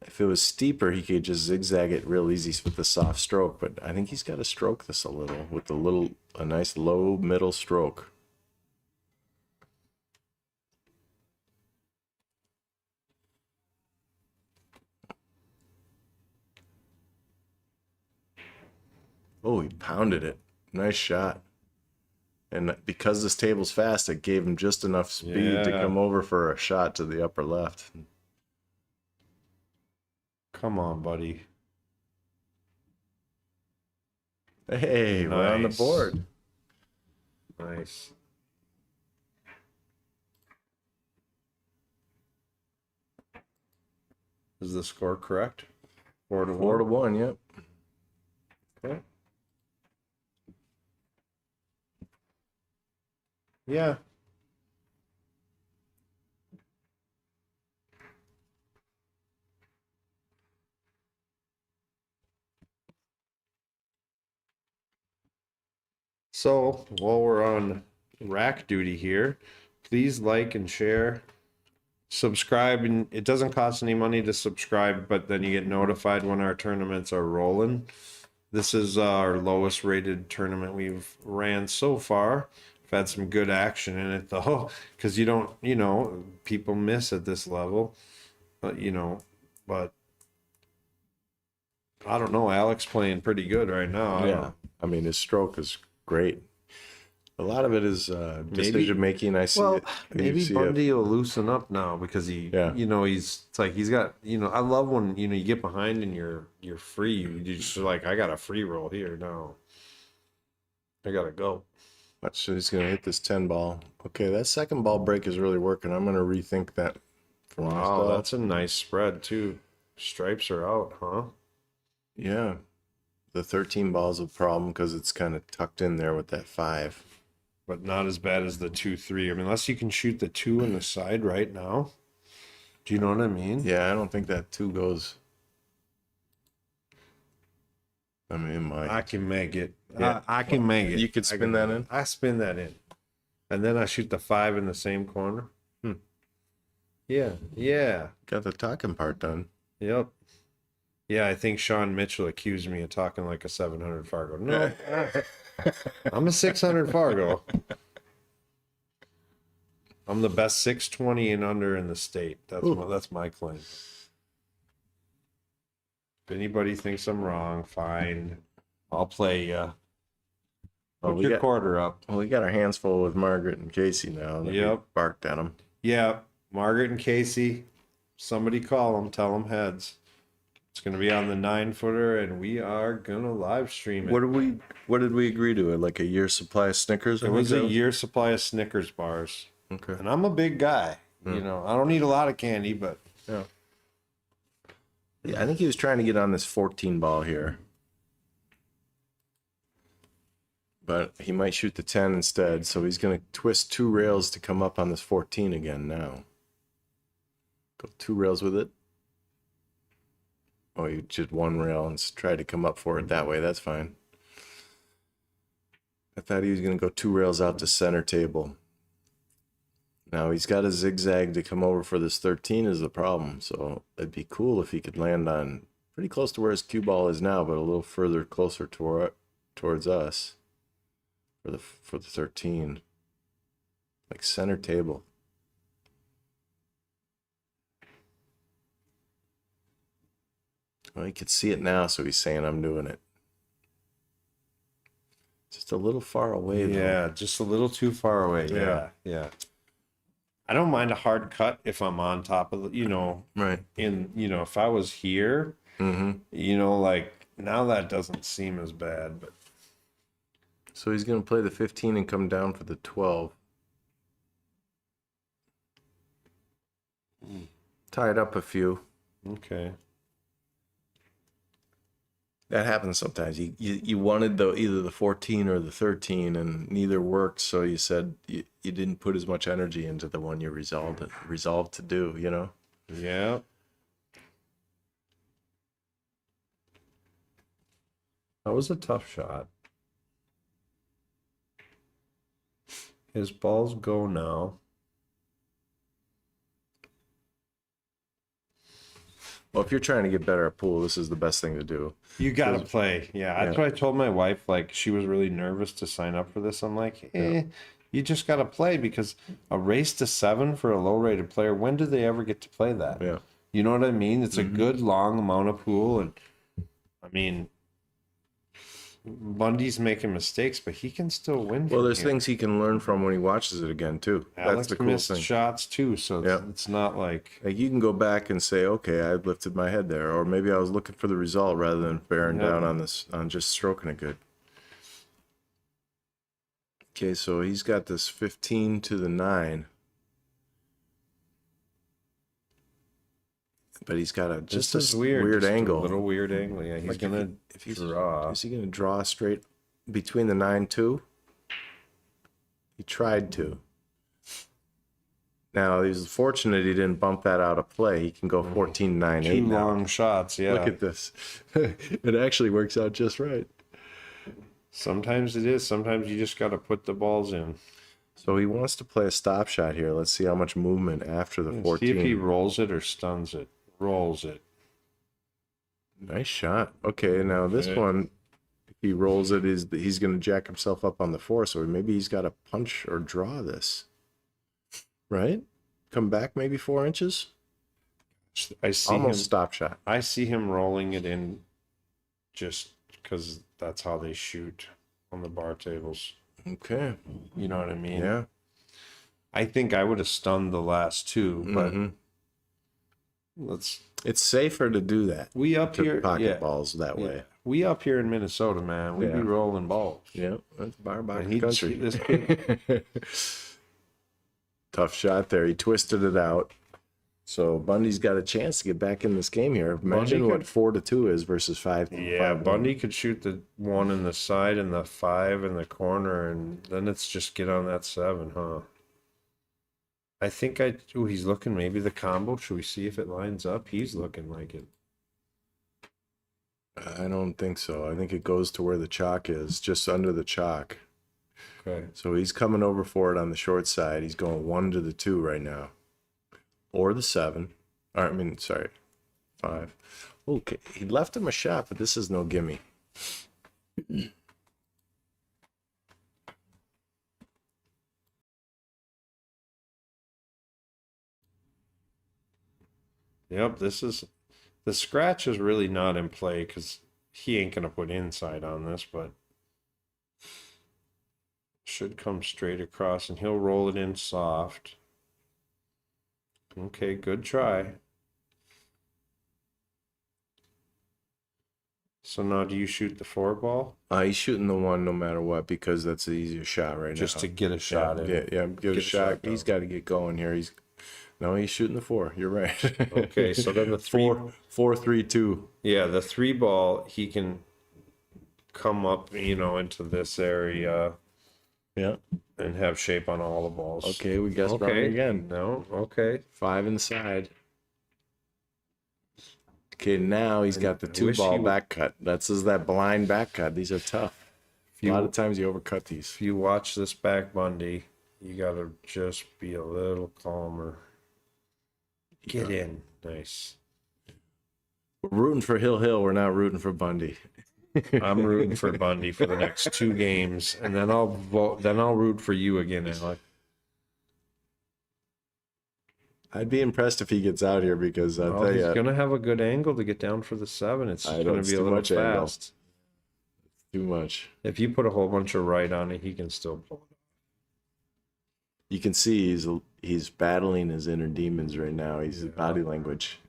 If it was steeper, he could just zigzag it real easy with the soft stroke, but I think he's got to stroke this a little with a nice low middle stroke. Oh, he pounded it. Nice shot. And because this table's fast, it gave him just enough speed to come over for a shot to the upper left. Come on, buddy. Hey, we're on the Nice. board. Nice. Is the score correct? 4-1. 4-1, yep. Okay. Yeah. So, while we're on rack duty here, please like and share. Subscribe, and it doesn't cost any money to subscribe, but then you get notified when our tournaments are rolling. This is our lowest rated tournament we've ran so far. We've had some good action in it though, because you don't, people miss at this level, but I don't know. Alec's playing pretty good right now. Yeah. I mean, his stroke is great. A lot of it is decision making. I see it. Maybe You see Bundee will loosen up now because he's got, I love when, you get behind and you're free. You just like, I got a free roll here now. I gotta go. So he's going to hit this 10 ball. Okay, that second ball break is really working. I'm going to rethink that for Wow, myself. that's a nice spread too. Stripes are out, huh? Yeah. The 13 ball is a problem because it's kind of tucked in there with that 5. But not as bad as the 2-3. I mean, unless you can shoot the 2 in the side right now. Do you know what I mean? Yeah, I don't think that 2 goes. I mean, it might. I can make it. Yeah. I can make it. You could spin that in? I spin that in. And then I shoot the 5 in the same corner. Yeah. Yeah. Got the talking part done. Yep. Yeah, I think Sean Mitchell accused me of talking like a 700 Fargo. No, I'm a 600 Fargo. I'm the best 620 and under in the state. That's my claim. If anybody thinks I'm wrong, fine. I'll play you. Put your quarter up. Well, we got our hands full with Margaret and Casey now. That we Yep. barked at them. Yeah, Margaret and Casey. Somebody call them. Tell them heads. It's going to be on the 9-footer, and we are going to live stream it. What did we agree to? Like a year's supply of Snickers? It was a year's supply of Snickers bars. Okay. And I'm a big guy. I don't eat a lot of candy, but Yeah, I think he was trying to get on this 14 ball here. But he might shoot the 10 instead, so he's going to twist 2 rails to come up on this 14 again now. Go 2 rails with it. Oh, you just 1 rail and try to come up for it that way. That's fine. I thought he was going to go 2 rails out to center table. Now he's got a zigzag to come over for this 13 is the problem. So it'd be cool if he could land on pretty close to where his cue ball is now, but a little further closer towards us for the 13. Like center table. Well, he could see it now, so he's saying I'm doing it. Just a little far away, though. Yeah, just a little too far away. Yeah. I don't mind a hard cut if I'm on top of the, Right. if I was here, like now that doesn't seem as bad, but So he's going to play the 15 and come down for the 12. Tie it up a few. okay. That happens sometimes. You wanted either the 14 or the 13, and neither worked. So you said you didn't put as much energy into the one you resolved to do. Yeah. That was a tough shot. His balls go now. Well, if you're trying to get better at pool, this is the best thing to do. You gotta play. Yeah, that's Yeah. what I told my wife. Like, she was really nervous to sign up for this. I'm like, you just gotta play, because a race to 7 for a low-rated player, when do they ever get to play that? Yeah. You know what I mean? It's a good long amount of pool, and I mean, Bundee's making mistakes, but he can still win. Well, from there's here. things he can learn from when he watches it again too. That's Alex the cool missed thing. shots too, so Yeah. it's not like You can go back and say, okay, I lifted my head there, or maybe I was looking for the result rather than bearing Yeah. down on just stroking it good. Okay, so he's got this 15 to the 9. But he's got just this is a weird, weird just angle. a little weird angle. Yeah, he's Like gonna if he's draw. Is he gonna draw straight between the 9-2? He tried to. Now he's fortunate he didn't bump that out of play. He can go 14-9-8 Two now. long shots. Yeah, Look at this. It actually works out just right. sometimes it is. Sometimes you just got to put the balls in. So he wants to play a stop shot here. Let's see how much movement after the 14. See if he rolls it or stuns it. Rolls it. Nice shot. Okay, now this one, if he rolls it, he's going to jack himself up on the 4. So maybe he's got to punch or draw this. Right? Come back maybe 4 inches? I see Almost him. stop shot. I see him rolling it in, just because that's how they shoot on the bar tables. Okay. You know what I mean? Yeah. I think I would have stunned the last 2, but Mhm. It's safer to do that. we up To here, pocket balls that way. We up here in Minnesota, man, we Yeah. be rolling balls. Yeah, that's bar And he- country. this kid- Tough shot there. He twisted it out. So Bundee's got a chance to get back in this game here. Imagine Bundee what could- 4-2 is versus 5. Yeah, 5-1. Bundee could shoot the 1 in the side and the 5 in the corner, and then it's just get on that 7, huh? I think he's looking maybe the combo. Should we see if it lines up? He's looking like it. I don't think so. I think it goes to where the chalk is, just under the chalk. Okay. So he's coming over for it on the short side. He's going 1 to the 2 right now. Or the 7. Or, 5. Okay, he left him a shot, but this is no gimme. Yep, the scratch is really not in play because he ain't gonna put inside on this, but should come straight across, and he'll roll it in soft. Okay, good try. So now do you shoot the 4 ball He's shooting the 1 no matter what because that's the easier shot right just now. to get a shot in? Give it a shot. He's though. got to get going here. He's shooting the 4. You're right. Okay, so then the 3 4-3-2. Yeah, the 3 ball he can come up, into this area Yeah. and have shape on all the balls. Okay, we guessed wrong again. No, okay. 5 inside. Okay, now he's got the I 2 wish he ball would- back cut. That's that blind back cut. These are tough. A lot of times you overcut these. If you watch this back Bundee, you gotta just be a little calmer. Get in. Nice. We're rooting for Hill. We're not rooting for Bundee. I'm rooting for Bundee for the next 2 games, and then I'll vote. Then I'll root for you again, Alec. I'd be impressed if he gets out here because I'll Well, tell he's you, gonna have a good angle to get down for the 7. It's I know, gonna it's be a too little much angle. fast. too much. If you put a whole bunch of right on it, he can still pull it. You can see he's battling his inner demons right now. His body language,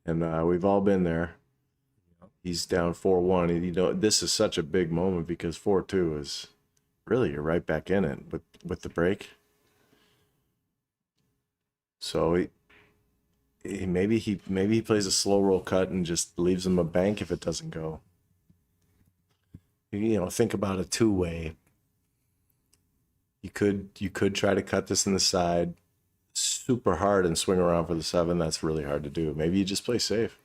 and we've all been there. He's down 4-1. This is such a big moment because 4-2 is really you're right back in it with the break. So maybe he plays a slow roll cut and just leaves him a bank if it doesn't go. Think about a 2-way. You could try to cut this in the side super hard and swing around for the 7. That's really hard to do. Maybe you just play safe.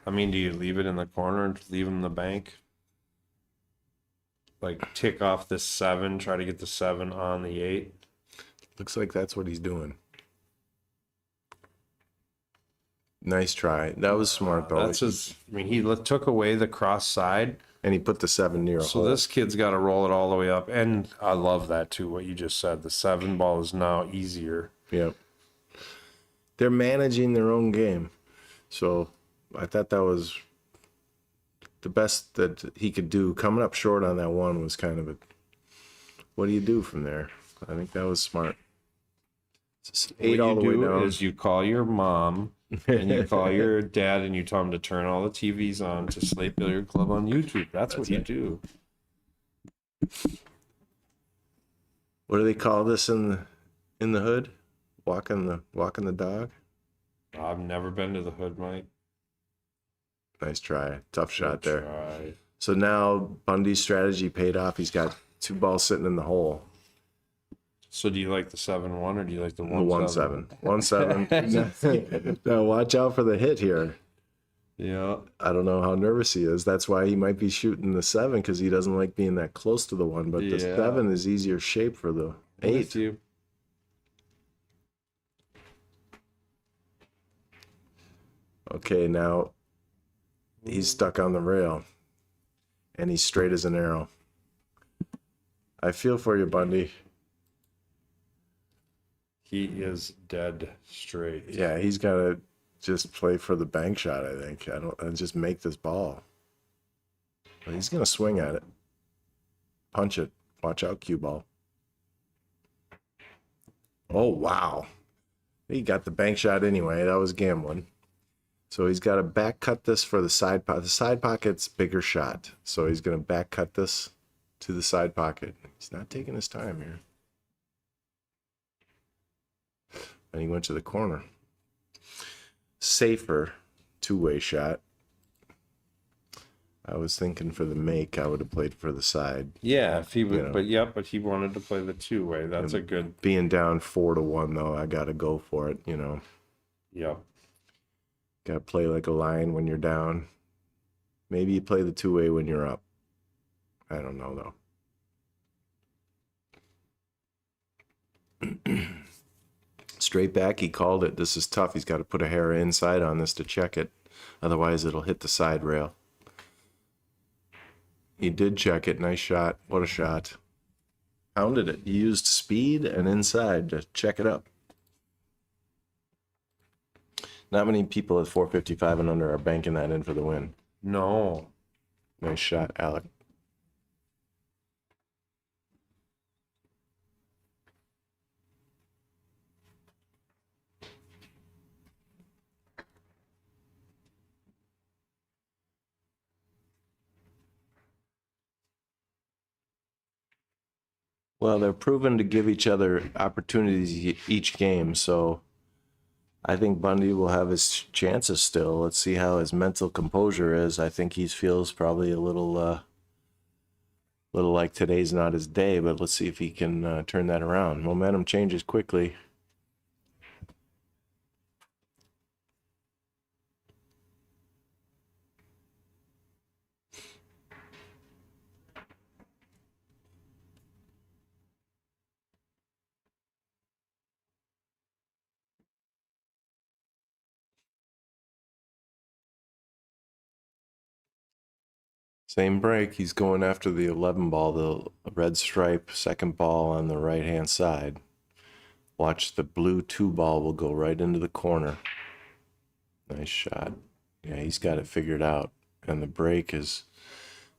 I mean, do you leave it in the corner and leave him in the bank? Like tick off this 7, try to get the 7 on the 8. Looks like that's what he's doing. Nice try. That was smart though. That's his. I mean, he took away the cross side, And he put the 7 near a so hole. this kid's got to roll it all the way up. And I love that too. What you just said, the 7 ball is now easier. Yep. They're managing their own game. So I thought that was the best that he could do. Coming up short on that 1 was kind of a, what do you do from there? I think that was smart. It's 8 all the way down. Is you call your mom and you call your dad and you tell them to turn all the TVs on to Slate Billiard Club on YouTube. That's what you do. What do they call this in the hood? Walking the dog? I've never been to the hood, Mike. Nice try. Tough shot Good there. try. So now Bundy's strategy paid off. He's got 2 balls sitting in the hole. So do you like the 7-1 or do you like the The 1-7? 1-7. Now watch out for the hit here. Yeah. I don't know how nervous he is. That's why he might be shooting the 7 because he doesn't like being that close to the 1. But the Yeah. 7 is easier shape for the 8. With you. Okay, now he's stuck on the rail, and he's straight as an arrow. I feel for you, Bundee. He is dead straight. Yeah, he's got to just play for the bank shot, I think. And just make this ball. But he's going to swing at it. Punch it. Watch out, cue ball. Oh, wow. He got the bank shot anyway. That was gambling. So he's got to back cut this for the side pocket. The side pocket's bigger shot. So he's going to back cut this to the side pocket. He's not taking his time here. And he went to the corner. Safer 2-way shot. I was thinking for the make, I would have played for the side. Yeah, if he would, You know. but he wanted to play the 2-way. That's a good. Being down 4-1 though, I got to go for it. Yep. Got to play like a lion when you're down. Maybe you play the 2-way when you're up. I don't know though. Straight back, he called it. This is tough. He's got to put a hair inside on this to check it. Otherwise, it'll hit the side rail. He did check it. Nice shot. What a shot. Pounded it. He used speed and inside to check it up. Not many people at 455 and under are banking that in for the win. No. Nice shot, Alec. Well, they're proven to give each other opportunities each game, so I think Bundee will have his chances still. Let's see how his mental composure is. I think he feels probably a little like today's not his day, but let's see if he can turn that around. Momentum changes quickly. Same break. He's going after the 11 ball, the red stripe, second ball on the right-hand side. Watch the blue 2 ball will go right into the corner. Nice shot. Yeah, he's got it figured out. And the break is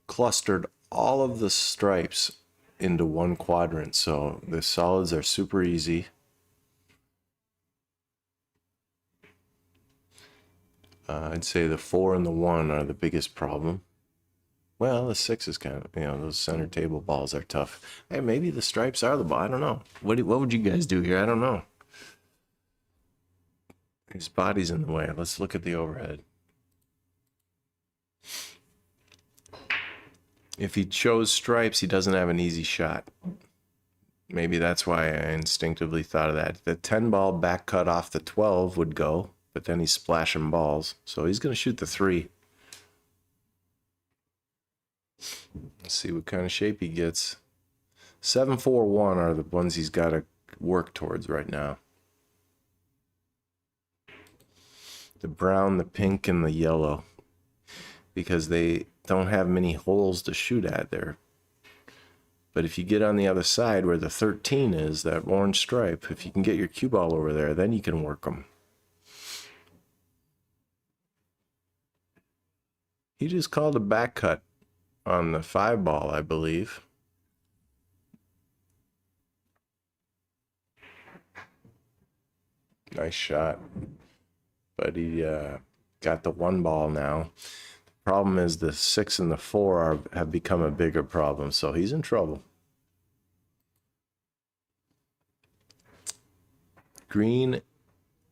clustered all of the stripes into one quadrant. So the solids are super easy. I'd say the 4 and the 1 are the biggest problem. Well, the 6 is kind of, those center table balls are tough. Hey, maybe the stripes are the ball. I don't know. What would you guys do here? I don't know. His body's in the way. Let's look at the overhead. If he chose stripes, he doesn't have an easy shot. Maybe that's why I instinctively thought of that. The 10 ball back cut off the 12 would go, but then he's splashing balls. So he's going to shoot the 3. Let's see what kind of shape he gets. 7, 4, 1 are the ones he's got to work towards right now. The brown, the pink, and the yellow. Because they don't have many holes to shoot at there. But if you get on the other side where the 13 is, that orange stripe, if you can get your cue ball over there, then you can work them. He just called a back cut on the 5 ball, I believe. Nice shot. But he got the 1 ball now. The problem is the 6 and the 4 have become a bigger problem, so he's in trouble. Green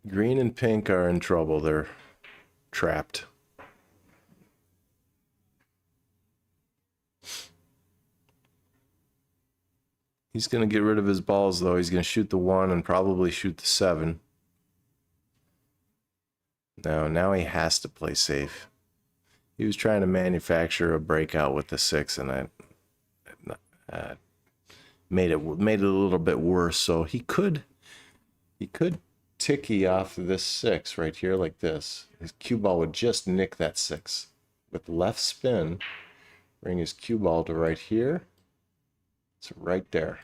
and pink are in trouble. They're trapped. He's going to get rid of his balls, though. He's going to shoot the 1 and probably shoot the 7. Now he has to play safe. He was trying to manufacture a breakout with the 6, and that made it a little bit worse. So he could ticky off this 6 right here like this. His cue ball would just nick that 6 with left spin. Bring his cue ball to right here. It's right there.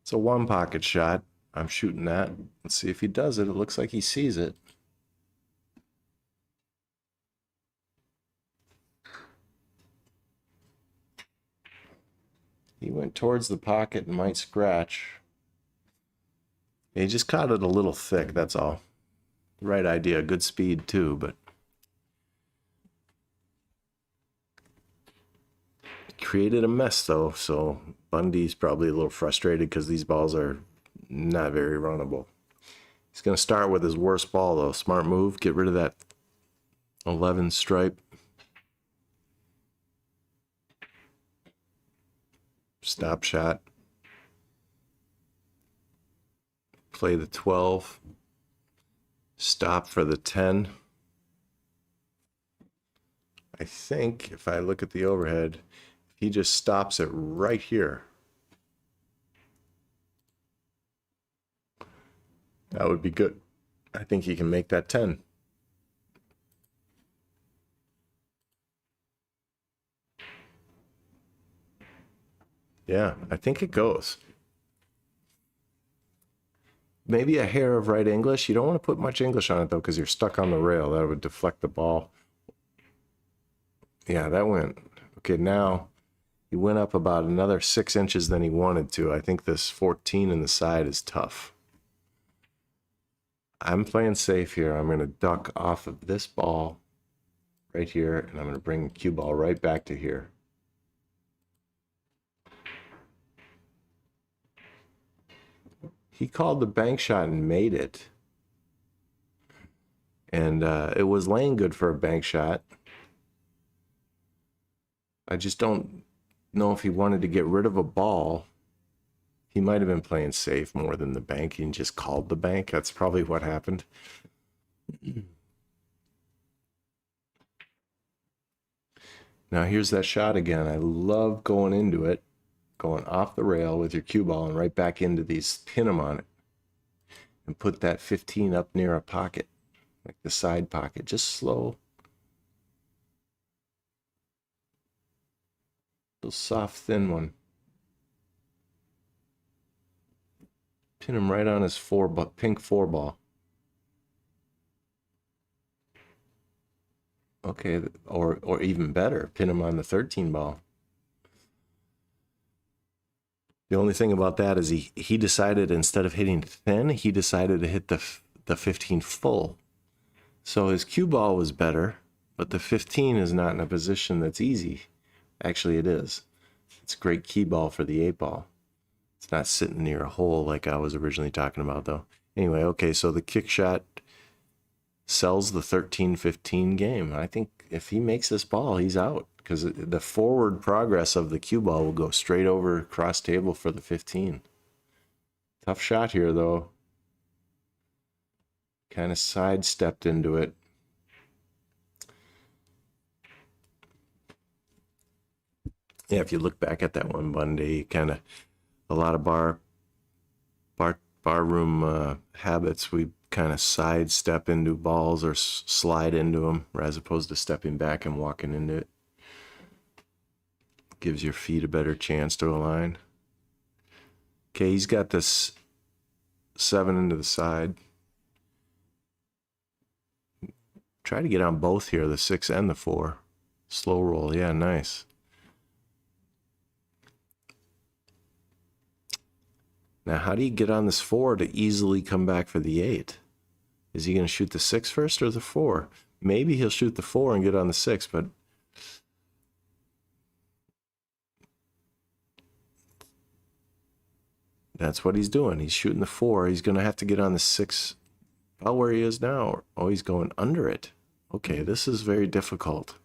It's a 1 pocket shot. I'm shooting that. Let's see if he does it. It looks like he sees it. He went towards the pocket and might scratch. He just caught it a little thick, that's all. Right idea, good speed too, but created a mess though, so Bundee's probably a little frustrated because these balls are not very runnable. He's going to start with his worst ball though. Smart move, get rid of that 11 stripe. Stop shot. Play the 12. Stop for the 10. I think if I look at the overhead, he just stops it right here. That would be good. I think he can make that 10. Yeah, I think it goes. Maybe a hair of right English. You don't want to put much English on it, though, because you're stuck on the rail. That would deflect the ball. Yeah, that went. Okay, now he went up about another 6 inches than he wanted to. I think this 14 in the side is tough. I'm playing safe here. I'm going to duck off of this ball right here, and I'm going to bring the cue ball right back to here. He called the bank shot and made it. And it was laying good for a bank shot. I just don't know if he wanted to get rid of a ball. He might have been playing safe more than the bank. He just called the bank. That's probably what happened. Now here's that shot again. I love going into it, going off the rail with your cue ball and right back into these, pin them on it, and put that 15 up near a pocket, like the side pocket, just slow. Little soft, thin one. Pin him right on his pink 4 ball. Okay, or even better, pin him on the 13 ball. The only thing about that is he decided, instead of hitting thin, he decided to hit the 15 full. So his cue ball was better, but the 15 is not in a position that's easy. Actually, it is. It's a great key ball for the 8 ball. It's not sitting near a hole like I was originally talking about, though. Anyway, okay, so the kick shot sells the 13-15 game. I think if he makes this ball, he's out, because the forward progress of the cue ball will go straight over cross table for the 15. Tough shot here, though. Kind of sidestepped into it. Yeah, if you look back at that one, Bundee, kind of a lot of barroom habits. We kind of sidestep into balls or slide into them, as opposed to stepping back and walking into it. Gives your feet a better chance to align. Okay, he's got this 7 into the side. Try to get on both here, the 6 and the 4. Slow roll, yeah, nice. Now, how do you get on this 4 to easily come back for the 8? Is he going to shoot the 6 first or the 4? Maybe he'll shoot the 4 and get on the 6, but that's what he's doing. He's shooting the 4. He's going to have to get on the 6 about where he is now. Oh, he's going under it. Okay, this is very difficult.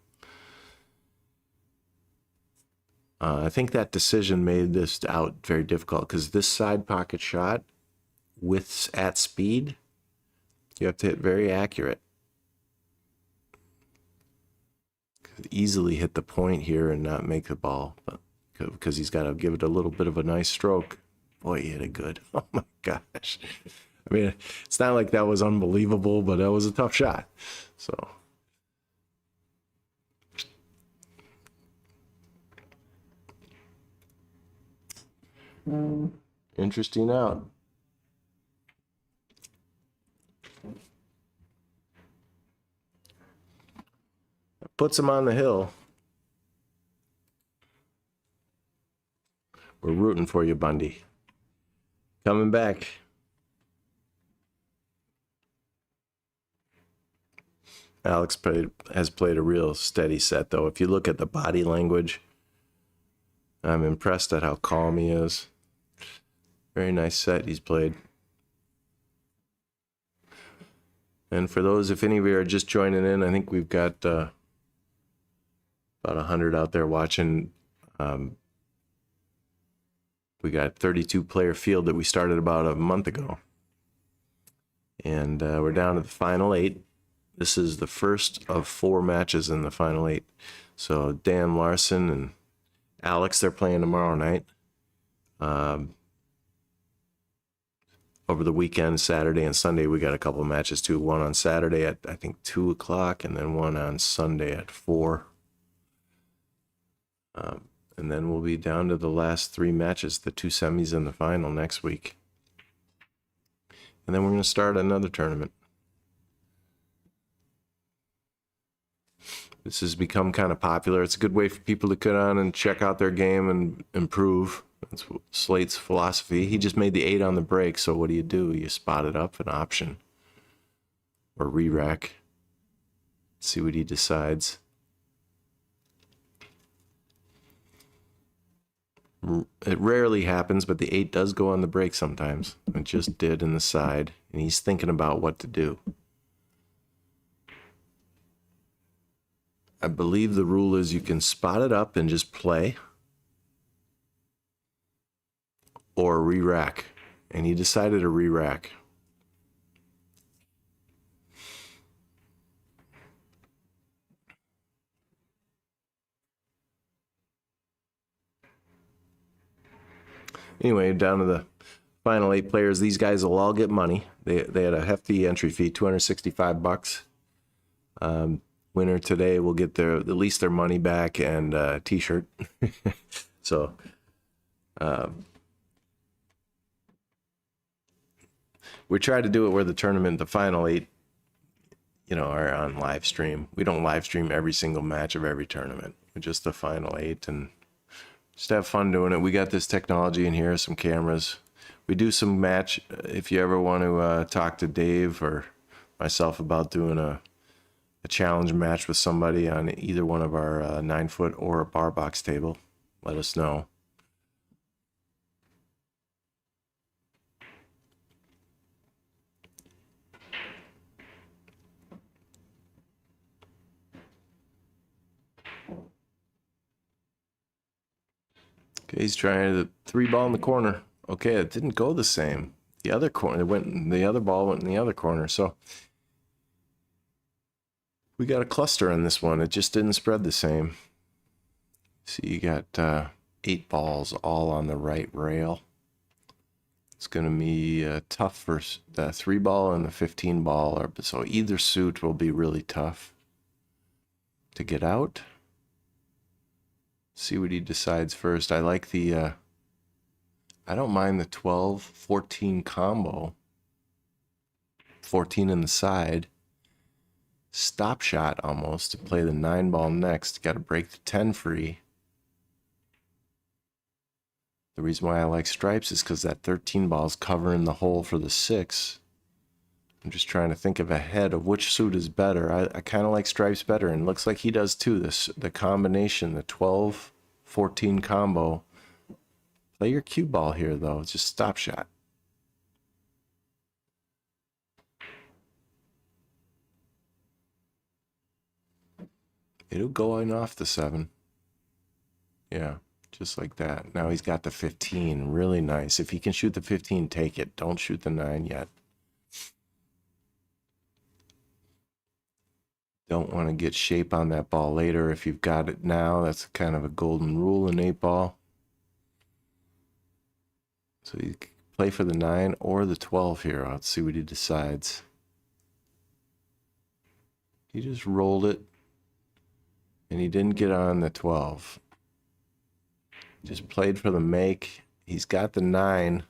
I think that decision made this out very difficult, because this side pocket shot at speed, you have to hit very accurate. Could easily hit the point here and not make the ball, but because he's got to give it a little bit of a nice stroke. Boy, he hit it good. Oh my gosh. I mean, it's not like that was unbelievable, but that was a tough shot. So interesting out. Puts him on the hill. We're rooting for you, Bundee. Coming back. Alex has played a real steady set, though. If you look at the body language, I'm impressed at how calm he is. Very nice set he's played. And for those, if any of you are just joining in, I think we've got about 100 out there watching. We got 32 player field that we started about a month ago. And we're down to the final 8. This is the first of 4 matches in the final 8. So Dan Larson and Alex, they're playing tomorrow night. Over the weekend, Saturday and Sunday, we got a couple of matches too. One on Saturday at, I think, 2 o'clock, and then one on Sunday at 4. And then we'll be down to the last 3 matches, the 2 semis and the final next week. And then we're going to start another tournament. This has become kind of popular. It's a good way for people to get on and check out their game and improve. That's Slate's philosophy. He just made the 8 on the break, so what do? You spot it up, an option. Or re-rack. See what he decides. It rarely happens, but the 8 does go on the break sometimes. It just did in the side, and he's thinking about what to do. I believe the rule is you can spot it up and just play, or re-rack. And he decided to re-rack. Anyway, down to the final 8 players. These guys will all get money. They had a hefty entry fee, $265. Winner today will get at least their money back and a T-shirt. So, we try to do it where the tournament, the final 8, are on live stream. We don't live stream every single match of every tournament. We're just the final 8 and just have fun doing it. We got this technology in here, some cameras. We do some match. If you ever want to talk to Dave or myself about doing a challenge match with somebody on either one of our 9-foot or a bar box table, let us know. Okay, he's trying the 3-ball in the corner. Okay, it didn't go the same. The other corner, the other ball went in the other corner. So we got a cluster on this one. It just didn't spread the same. See, you got 8 balls all on the right rail. It's going to be tough for the 3-ball and the 15-ball. So either suit will be really tough to get out. See what he decides first. I like the, I don't mind the 12-14 combo. 14 in the side. Stop shot almost to play the 9-ball next. Got to break the 10 free. The reason why I like stripes is because that 13 ball is covering the hole for the 6. I'm just trying to think of ahead of which suit is better. I kind of like stripes better, and looks like he does too. The combination, the 12-14 combo. Play your cue ball here though. It's just stop shot. It'll go in off the 7. Yeah, just like that. Now he's got the 15. Really nice. If he can shoot the 15, take it. Don't shoot the 9 yet. Don't want to get shape on that ball later. If you've got it now, that's kind of a golden rule in 8-ball. So you can play for the 9 or the 12 here. Let's see what he decides. He just rolled it. And he didn't get on the 12. Just played for the make. He's got the 9.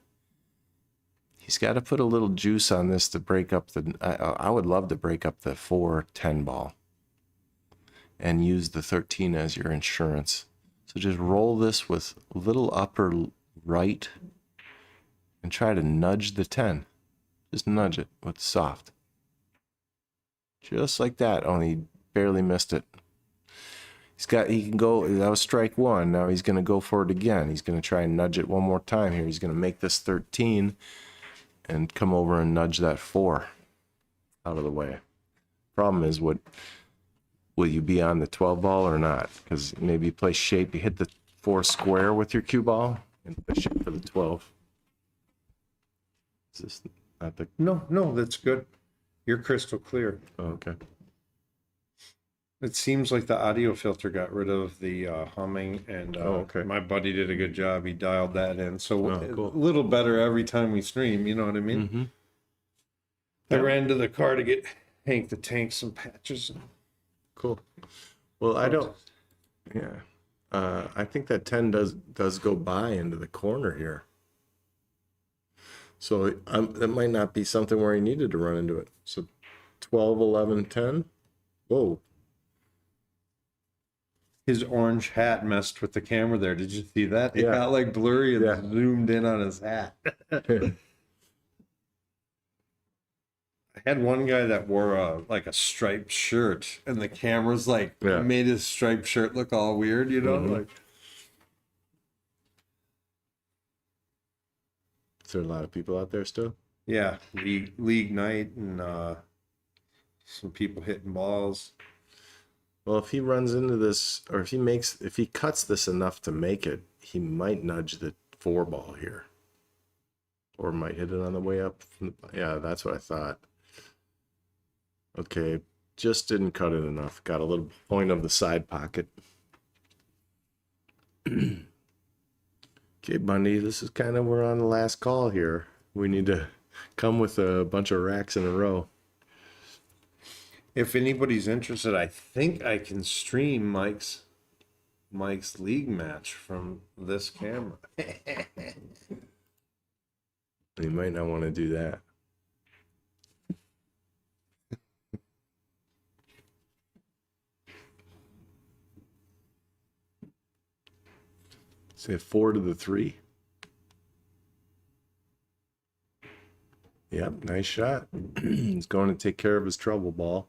He's got to put a little juice on this to break up the... I would love to break up the 4-10 ball. And use the 13 as your insurance. So just roll this with a little upper right. And try to nudge the 10. Just nudge it with soft. Just like that. Only barely missed it. He can go, that was strike 1. Now he's going to go for it again. He's going to try and nudge it one more time here. He's going to make this 13 and come over and nudge that 4 out of the way. Problem is, will you be on the 12 ball or not? Because maybe you play shape, you hit the 4 square with your cue ball and play shape for the 12. Is this not the... No, that's good. You're crystal clear. Oh, okay. It seems like the audio filter got rid of the humming, and okay. My buddy did a good job. He dialed that in, so cool. a little better every time we stream. You know what I mean? Mm-hmm. I ran to the car to get Hank the Tank some patches. Cool. Well, I don't... Yeah. I think that 10 does go by into the corner here. So that might not be something where he needed to run into it. So 12, 11, 10. Whoa. His orange hat messed with the camera there. Did you see that? It Yeah. got like blurry and Yeah. zoomed in on his hat. I had one guy that wore a striped shirt, and the camera's like made his striped shirt look all weird, you know? Mhm. Like, Is there a lot of people out there still? yeah, league night, and some people hitting balls. Well, if he runs into this, or if he cuts this enough to make it, he might nudge the 4 ball here. Or might hit it on the way up. Yeah, that's what I thought. Okay, just didn't cut it enough. Got a little point of the side pocket. Okay, Bundee, this is kind of, we're on the last call here. We need to come with a bunch of racks in a row. If anybody's interested, I think I can stream Mike's league match from this camera. You might not want to do that. Say 4 to the 3. Yep, nice shot. He's going to take care of his trouble ball.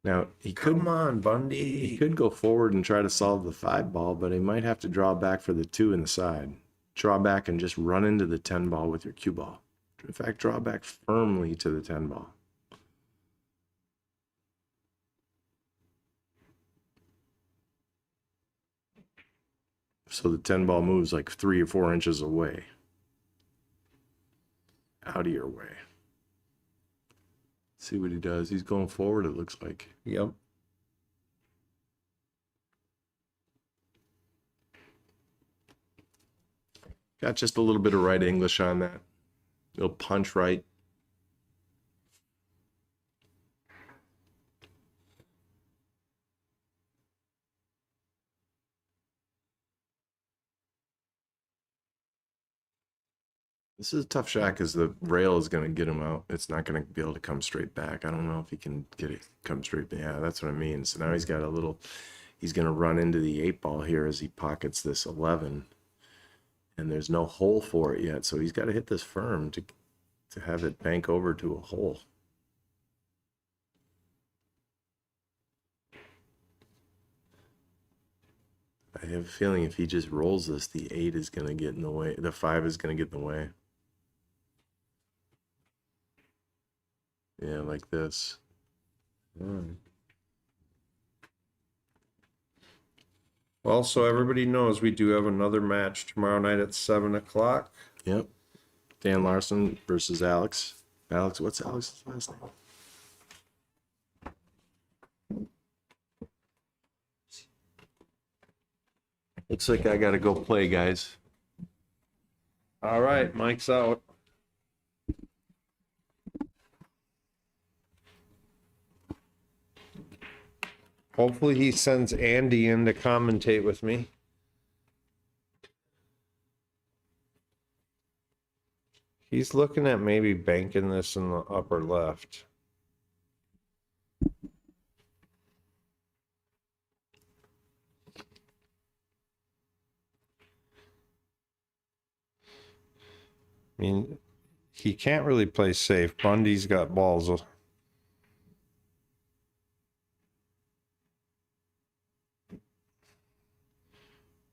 Now Come on, he Bundee. could go forward and try to solve the 5 ball, but he might have to draw back for the 2 in the side. Draw back and just run into the 10 ball with your cue ball. In fact, draw back firmly to the 10 ball. So the 10 ball moves like 3 or 4 inches away. Out of your way. See what he does. He's going forward, it looks like. Yep. Got just a little bit of right English on that. He'll punch right. This is a tough shot because the rail is going to get him out. It's not going to be able to come straight back. I don't know if he can get it come straight back. Yeah, that's what I mean. So now he's got a little, he's going to run into the 8 ball here as he pockets this 11. And there's no hole for it yet. So he's got to hit this firm to have it bank over to a hole. I have a feeling if he just rolls this, the 8 is going to get in the way. The 5 is going to get in the way. Yeah, like this. Well, so everybody knows we do have another match tomorrow night at 7 o'clock. Yep. Dan Larson versus Alex. Alex, what's Alex's last name? Looks like I gotta go play, guys. All right, Mike's out. Hopefully he sends Andy in to commentate with me. He's looking at maybe banking this in the upper left. I mean, he can't really play safe. Bundee's got balls.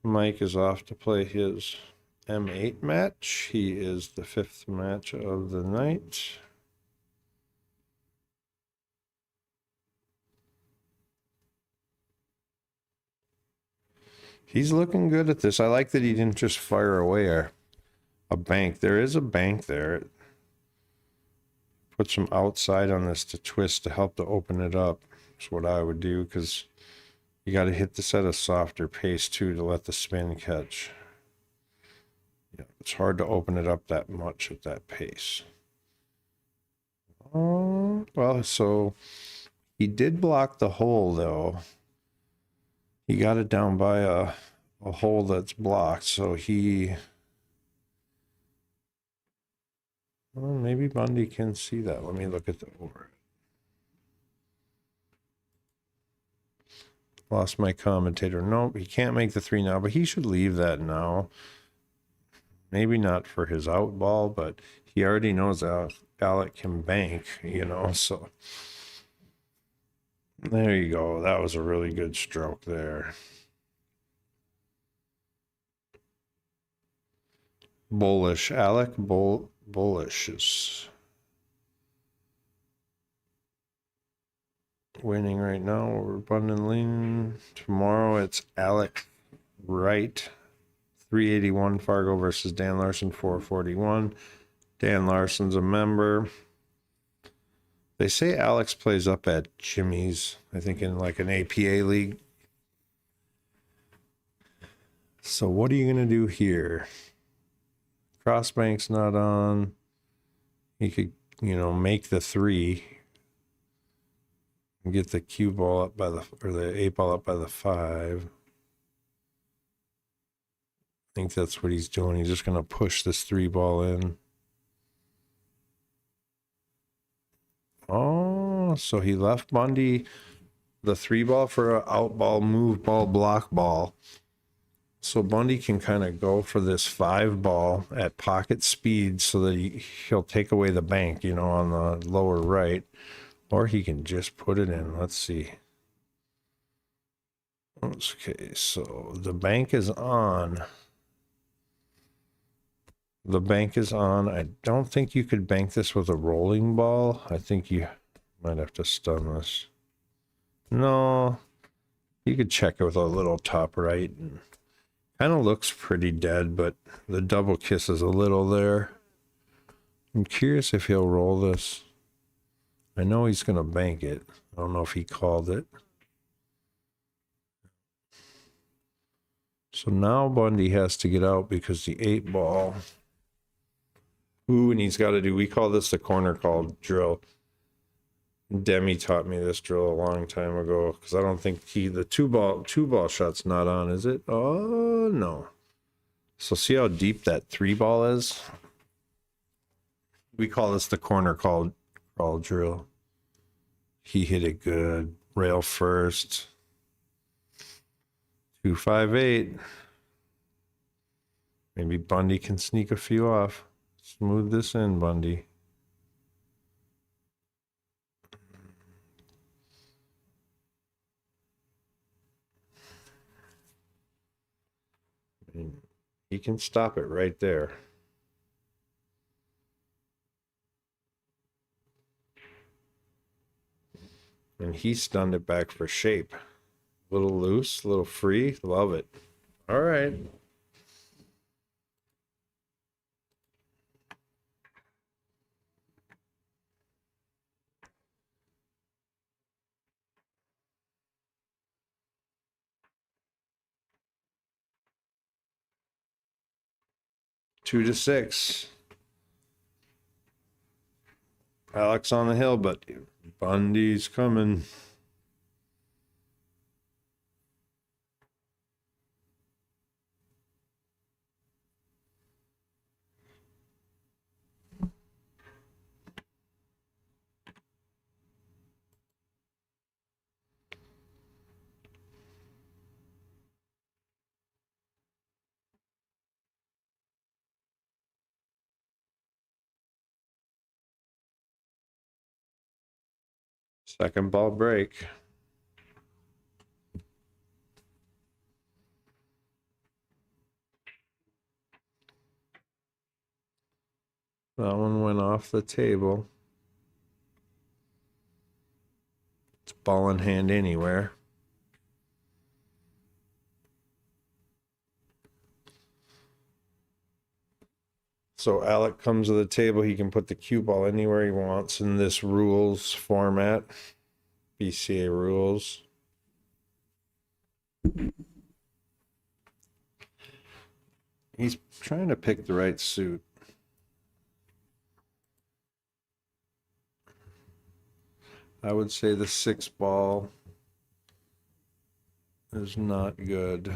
Mike is off to play his M8 match. He is the 5th match of the night. He's looking good at this. I like that he didn't just fire away a bank. There is a bank there. Put some outside on this to twist to help to open it up. That's what I would do, because you got to hit this at a softer pace too to let the spin catch. Yeah, it's hard to open it up that much at that pace. Well, so he did block the hole though. He got it down by a hole that's blocked, so he... Well, maybe Bundee can see that. Let me look at the over. Lost my commentator. Nope, he can't make the 3 now, but he should leave that now. Maybe not for his out ball, but he already knows Alec can bank, you know, so. There you go. That was a really good stroke there. Bolash. Alec Bolash is... winning right now. We're Bundee leaning. Tomorrow it's Alec Wright, 381. Fargo versus Dan Larson, 441. Dan Larson's a member. They say Alex plays up at Jimmy's, I think in like an APA league. So what are you going to do here? Crossbank's not on. He could, make the 3 and get the cue ball up by the 8 ball up by the 5. I think that's what he's doing. He's just going to push this 3 ball in. Oh, so he left Bundee the 3 ball for an out ball, move ball, block ball. So Bundee can kind of go for this 5 ball at pocket speed so that he'll take away the bank, on the lower right. Or he can just put it in. Let's see. Okay, so the bank is on. The bank is on. I don't think you could bank this with a rolling ball. I think you might have to stun this. No, you could check it with a little top right. Kind of looks pretty dead, but the double kiss is a little there. I'm curious if he'll roll this. I know he's going to bank it. I don't know if he called it. So now Bundee has to get out because the 8 ball. Ooh, and he's got to do, we call this the corner call drill. Demi taught me this drill a long time ago because I don't think the two ball shot's not on, is it? Oh, no. So see how deep that 3 ball is? We call this the corner call drill. He hit it good. Rail first. 258. Maybe Bundee can sneak a few off. Smooth this in, Bundee. He can stop it right there. And he stunned it back for shape. A little loose, a little free. Love it. All right. Two to 6. Alex on the hill, but Bundee's coming. Second ball break. That one went off the table. It's ball in hand anywhere. So Alec comes to the table. He can put the cue ball anywhere he wants in this rules format. BCA rules. He's trying to pick the right suit. I would say the 6 ball is not good.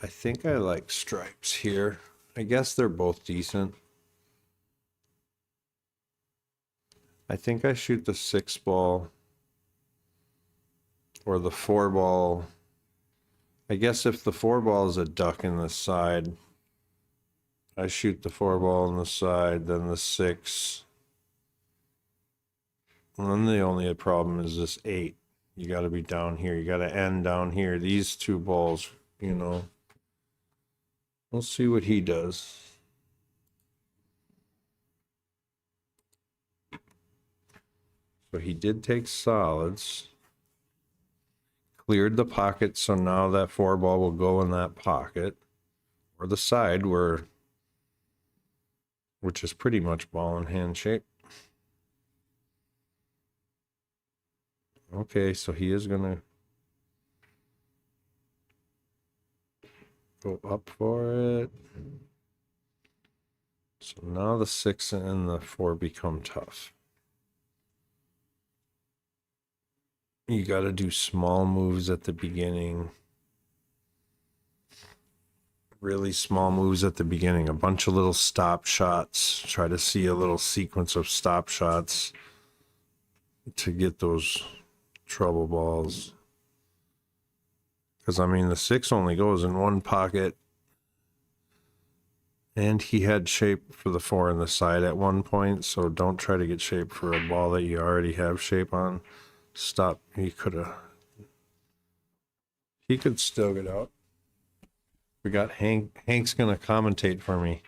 I think I like stripes here. I guess they're both decent. I think I shoot the 6 ball or the 4 ball. I guess if the 4 ball is a duck in the side, I shoot the 4 ball on the side, then the 6. And then the only problem is this 8. You got to be down here. You got to end down here. These 2 balls, We'll see what he does. So he did take solids. Cleared the pocket, so now that 4-ball will go in that pocket. Or the side which is pretty much ball in hand shape. Okay, so he is gonna go up for it. So now the 6 and the 4 become tough. You got to do small moves at the beginning. Really small moves at the beginning. A bunch of little stop shots. Try to see a little sequence of stop shots to get those trouble balls. Because, I mean, the 6 only goes in one pocket. And he had shape for the 4 in the side at one point. So don't try to get shape for a ball that you already have shape on. Stop. He could still get out. We got Hank. Hank's gonna commentate for me,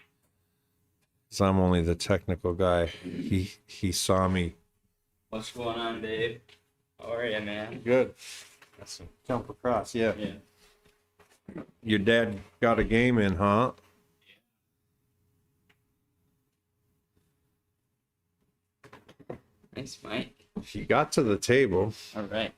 because I'm only the technical guy. He saw me. What's going on, Dave? How are you, man? Good. That's a jump across. Yeah. Yeah. Your dad got a game in, huh? Nice, Mike. He got to the table. All right.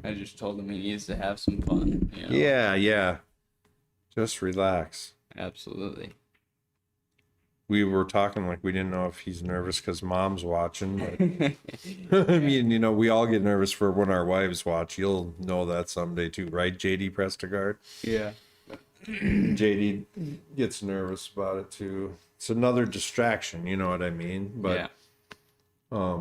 I just told him he needs to have some fun. You know? Yeah. Just relax. Absolutely. We were talking like we didn't know if he's nervous because mom's watching. But I mean, you know, we all get nervous for when our wives watch. You'll know that someday too, right, JD Prestegard? Yeah. JD gets nervous about it too. It's another distraction, you know what I mean? But Yeah.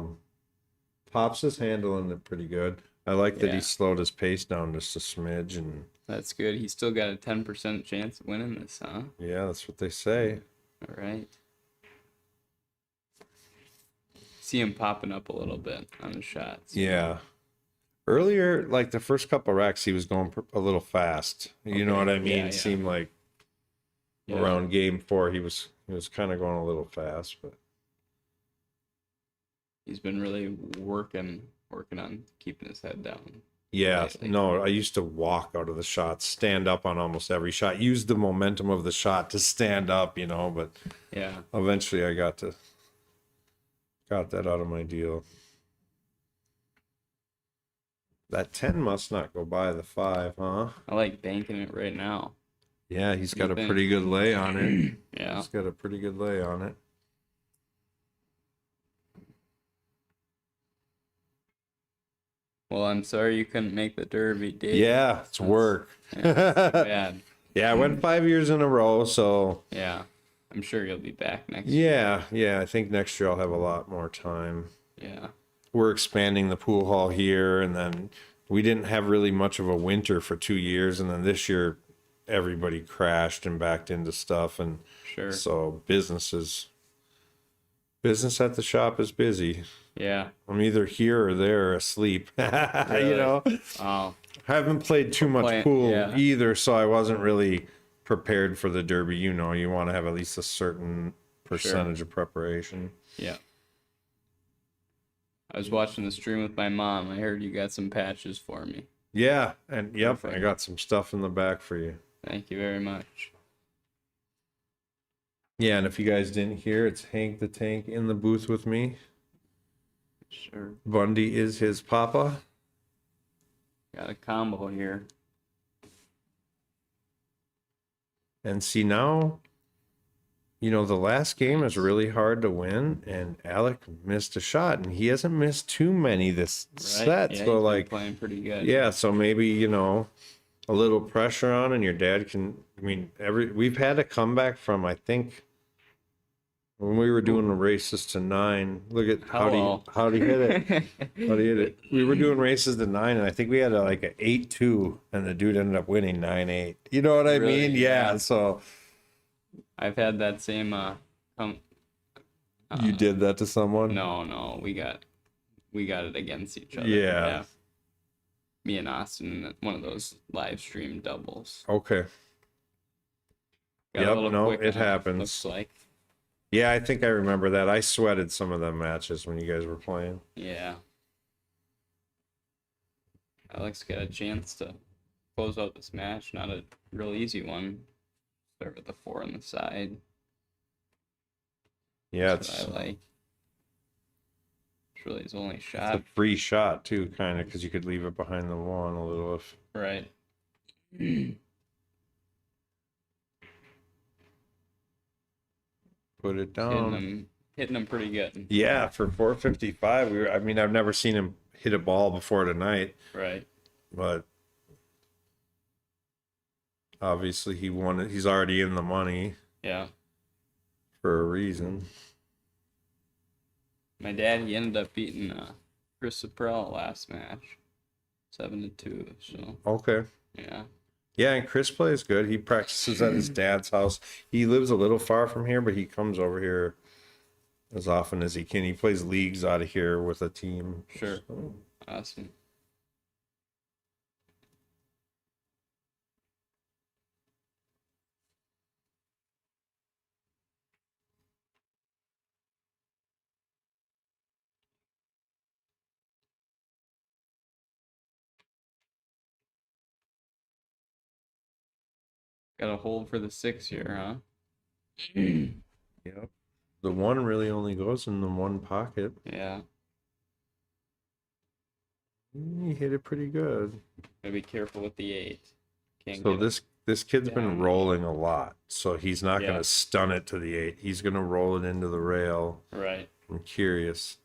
Pops is handling it pretty good. I like that Yeah. he slowed his pace down just a smidge, and That's good. He's still got a 10% chance of winning this, huh? yeah, that's what they say. All right. See him popping up a little bit on the shots. Yeah. Earlier, like the first couple racks, he was going a little fast. You know what I mean? Yeah. It seemed like Yeah. around game 4, he was kind of going a little fast, but He's been really working on keeping his head down. yeah, Nicely. no, I used to walk out of the shots, stand up on almost every shot, use the momentum of the shot to stand up, you know, but Yeah. eventually I got that out of my deal. That 10 must not go by the 5, huh? I like banking it right now. Yeah, he's What got do a you pretty good lay on it. Yeah. He's got a pretty good lay on it. Well, I'm sorry you couldn't make the Derby, Dave. Yeah, it's work. Yeah, it's too bad. Yeah, I went 5 years in a row, so Yeah. I'm sure you'll be back next yeah, I think next year I'll have a lot more time. Yeah. We're expanding the pool hall here, and then we didn't have really much of a winter for 2 years, and then this year everybody crashed and backed into stuff, and Sure. so business at the shop is busy. Yeah. I'm either here or there asleep. You know, Oh, I haven't played too much Playing- pool yeah. either, so I wasn't really prepared for the Derby. You know, you want to have at least a certain percentage of preparation. yeah. I was watching the stream with my mom. I heard you got some patches for me. Yeah, and yep, I Perfect. got some stuff in the back for you. Thank you very much. Yeah, and if you guys didn't hear, it's Hank the Tank in the booth with me. Sure. Bundee is his papa. Got a combo here. And see now, you know, the last game is really hard to win, and Alec missed a shot, and he hasn't missed too many this Right? set. Yeah, So he's been like, playing pretty good. yeah, so maybe, you know, a little pressure on, and your dad can, I mean, we've had a comeback from, I think, when we were doing the races to 9. Look at Hello. how'd he hit it. How'd he hit it? We were doing races to 9, and I think we had like an 8-2, and the dude ended up winning 9-8. You know what I Really? mean? Yeah. Yeah. So I've had that same you did that to someone? No, we got it against each other. Yeah. Me and Austin, one of those live stream doubles. Okay. Got a Yep, little no, quick it on happens. Looks like. Yeah, I think I remember that. I sweated some of them matches when you guys were playing. Yeah. Alec's got a chance to close out this match. Not a real easy one. Start with the 4 on the side. Yeah, That's it's what I like. It's really his only a shot. free shot too, kind of, because you could leave it behind the one a little if. Right. Put it Hitting down. him pretty good. Yeah, for 455, I mean, I've never seen him hit a ball before tonight, Right. but obviously he won it. He's already in the money Yeah. for a reason. My dad, he ended up beating Chris Saprell last match, 7-2. So Okay. yeah. Yeah, and Chris plays good. He practices at his dad's house. He lives a little far from here, but he comes over here as often as he can. He plays leagues out of here with a team. Sure. So, Awesome. Got a hold for the 6 here, huh? yep. The one really only goes in the one pocket. Yeah. He hit it pretty good. Gotta be careful with the 8. Can't So get this kid's been down. rolling a lot. So he's not Yeah. going to stun it to the 8. He's going to roll it into the rail. it. Right. I'm curious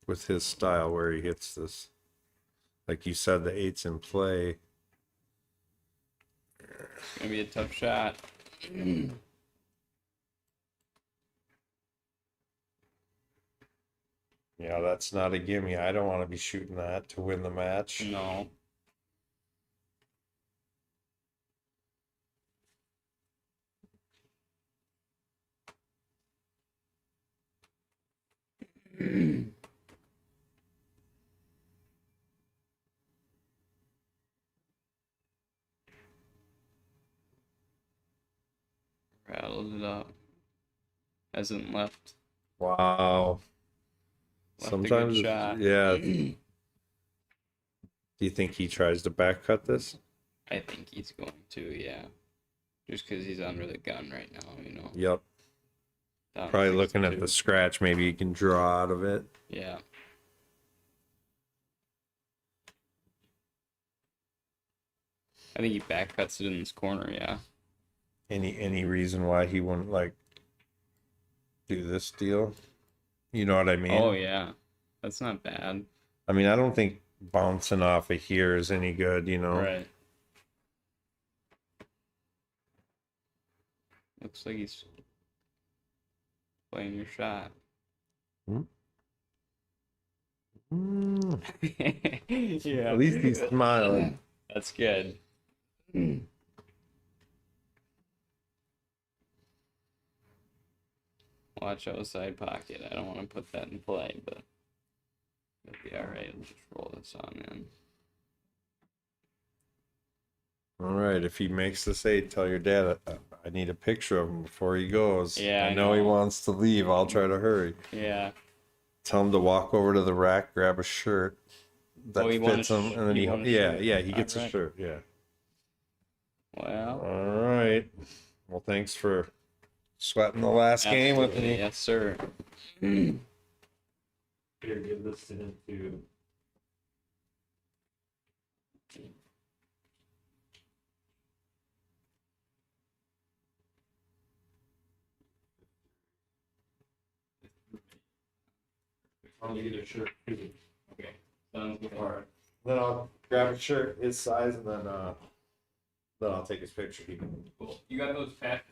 with his style where he hits this. Like you said, the 8's in play. It's gonna be a tough shot. Yeah, that's not a gimme. I don't want to be shooting that to win the match. No. Rattled it up. Hasn't left. Wow. Left Sometimes, a good shot. yeah. Do you think he tries to back cut this? I think he's going to, yeah. Just because he's under the gun right now, you know. Yep. Down Probably looking at 6-2. the scratch. Maybe he can draw out of it. Yeah. I think he back cuts it in this corner, yeah. Any reason why he wouldn't like do this deal? You know what I mean? Oh, yeah. That's not bad. I mean, I don't think bouncing off of here is any good, you know? Right. Looks like he's playing your shot. Mm, Yeah. at least he's smiling. That's good. Watch outside pocket. I don't want to put that in play, but it'll be alright. I'll just roll this on in. All right, if he makes this 8, tell your dad I need a picture of him before he goes. Yeah, I I know he know. wants to leave. I'll try to hurry. Yeah. Tell him to walk over to the rack, grab a shirt that Oh, he won a fits him, sh- and then he he won a yeah, shirt. yeah, he gets a Alright. shirt. Yeah. Well, All right. Well, thanks for sweating the last game with absolutely. me. Yes, sir. Here, give this to him too. I'll get a shirt too. Okay. Sounds good. All right. Then I'll grab a shirt his size, and then I'll take his picture. Cool. You got those patches?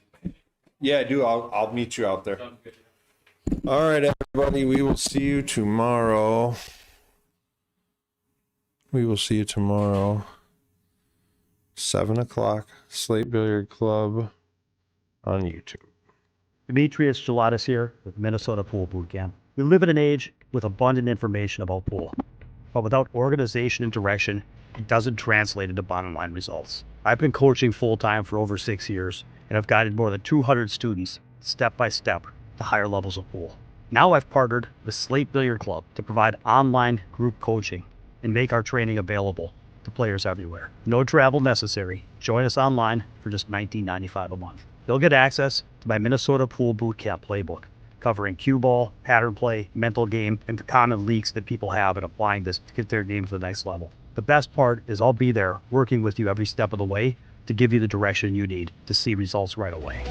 Yeah, I do. I'll meet you out there. Sounds good. All right, everybody. We will see you tomorrow. We will see you tomorrow. 7:00, Slate Billiard Club on YouTube. Demetrius Gelatis here with Minnesota Pool Boot Camp. We live in an age with abundant information about pool, but without organization and direction, it doesn't translate into bottom line results. I've been coaching full time for over 6 years, and I've guided more than 200 students step by step to higher levels of pool. Now I've partnered with Slate Billiard Club to provide online group coaching and make our training available to players everywhere. No travel necessary. Join us online for just $19.95 a month. You'll get access to my Minnesota Pool Bootcamp playbook, covering cue ball, pattern play, mental game, and the common leaks that people have in applying this to get their game to the next level. The best part is I'll be there working with you every step of the way to give you the direction you need to see results right away.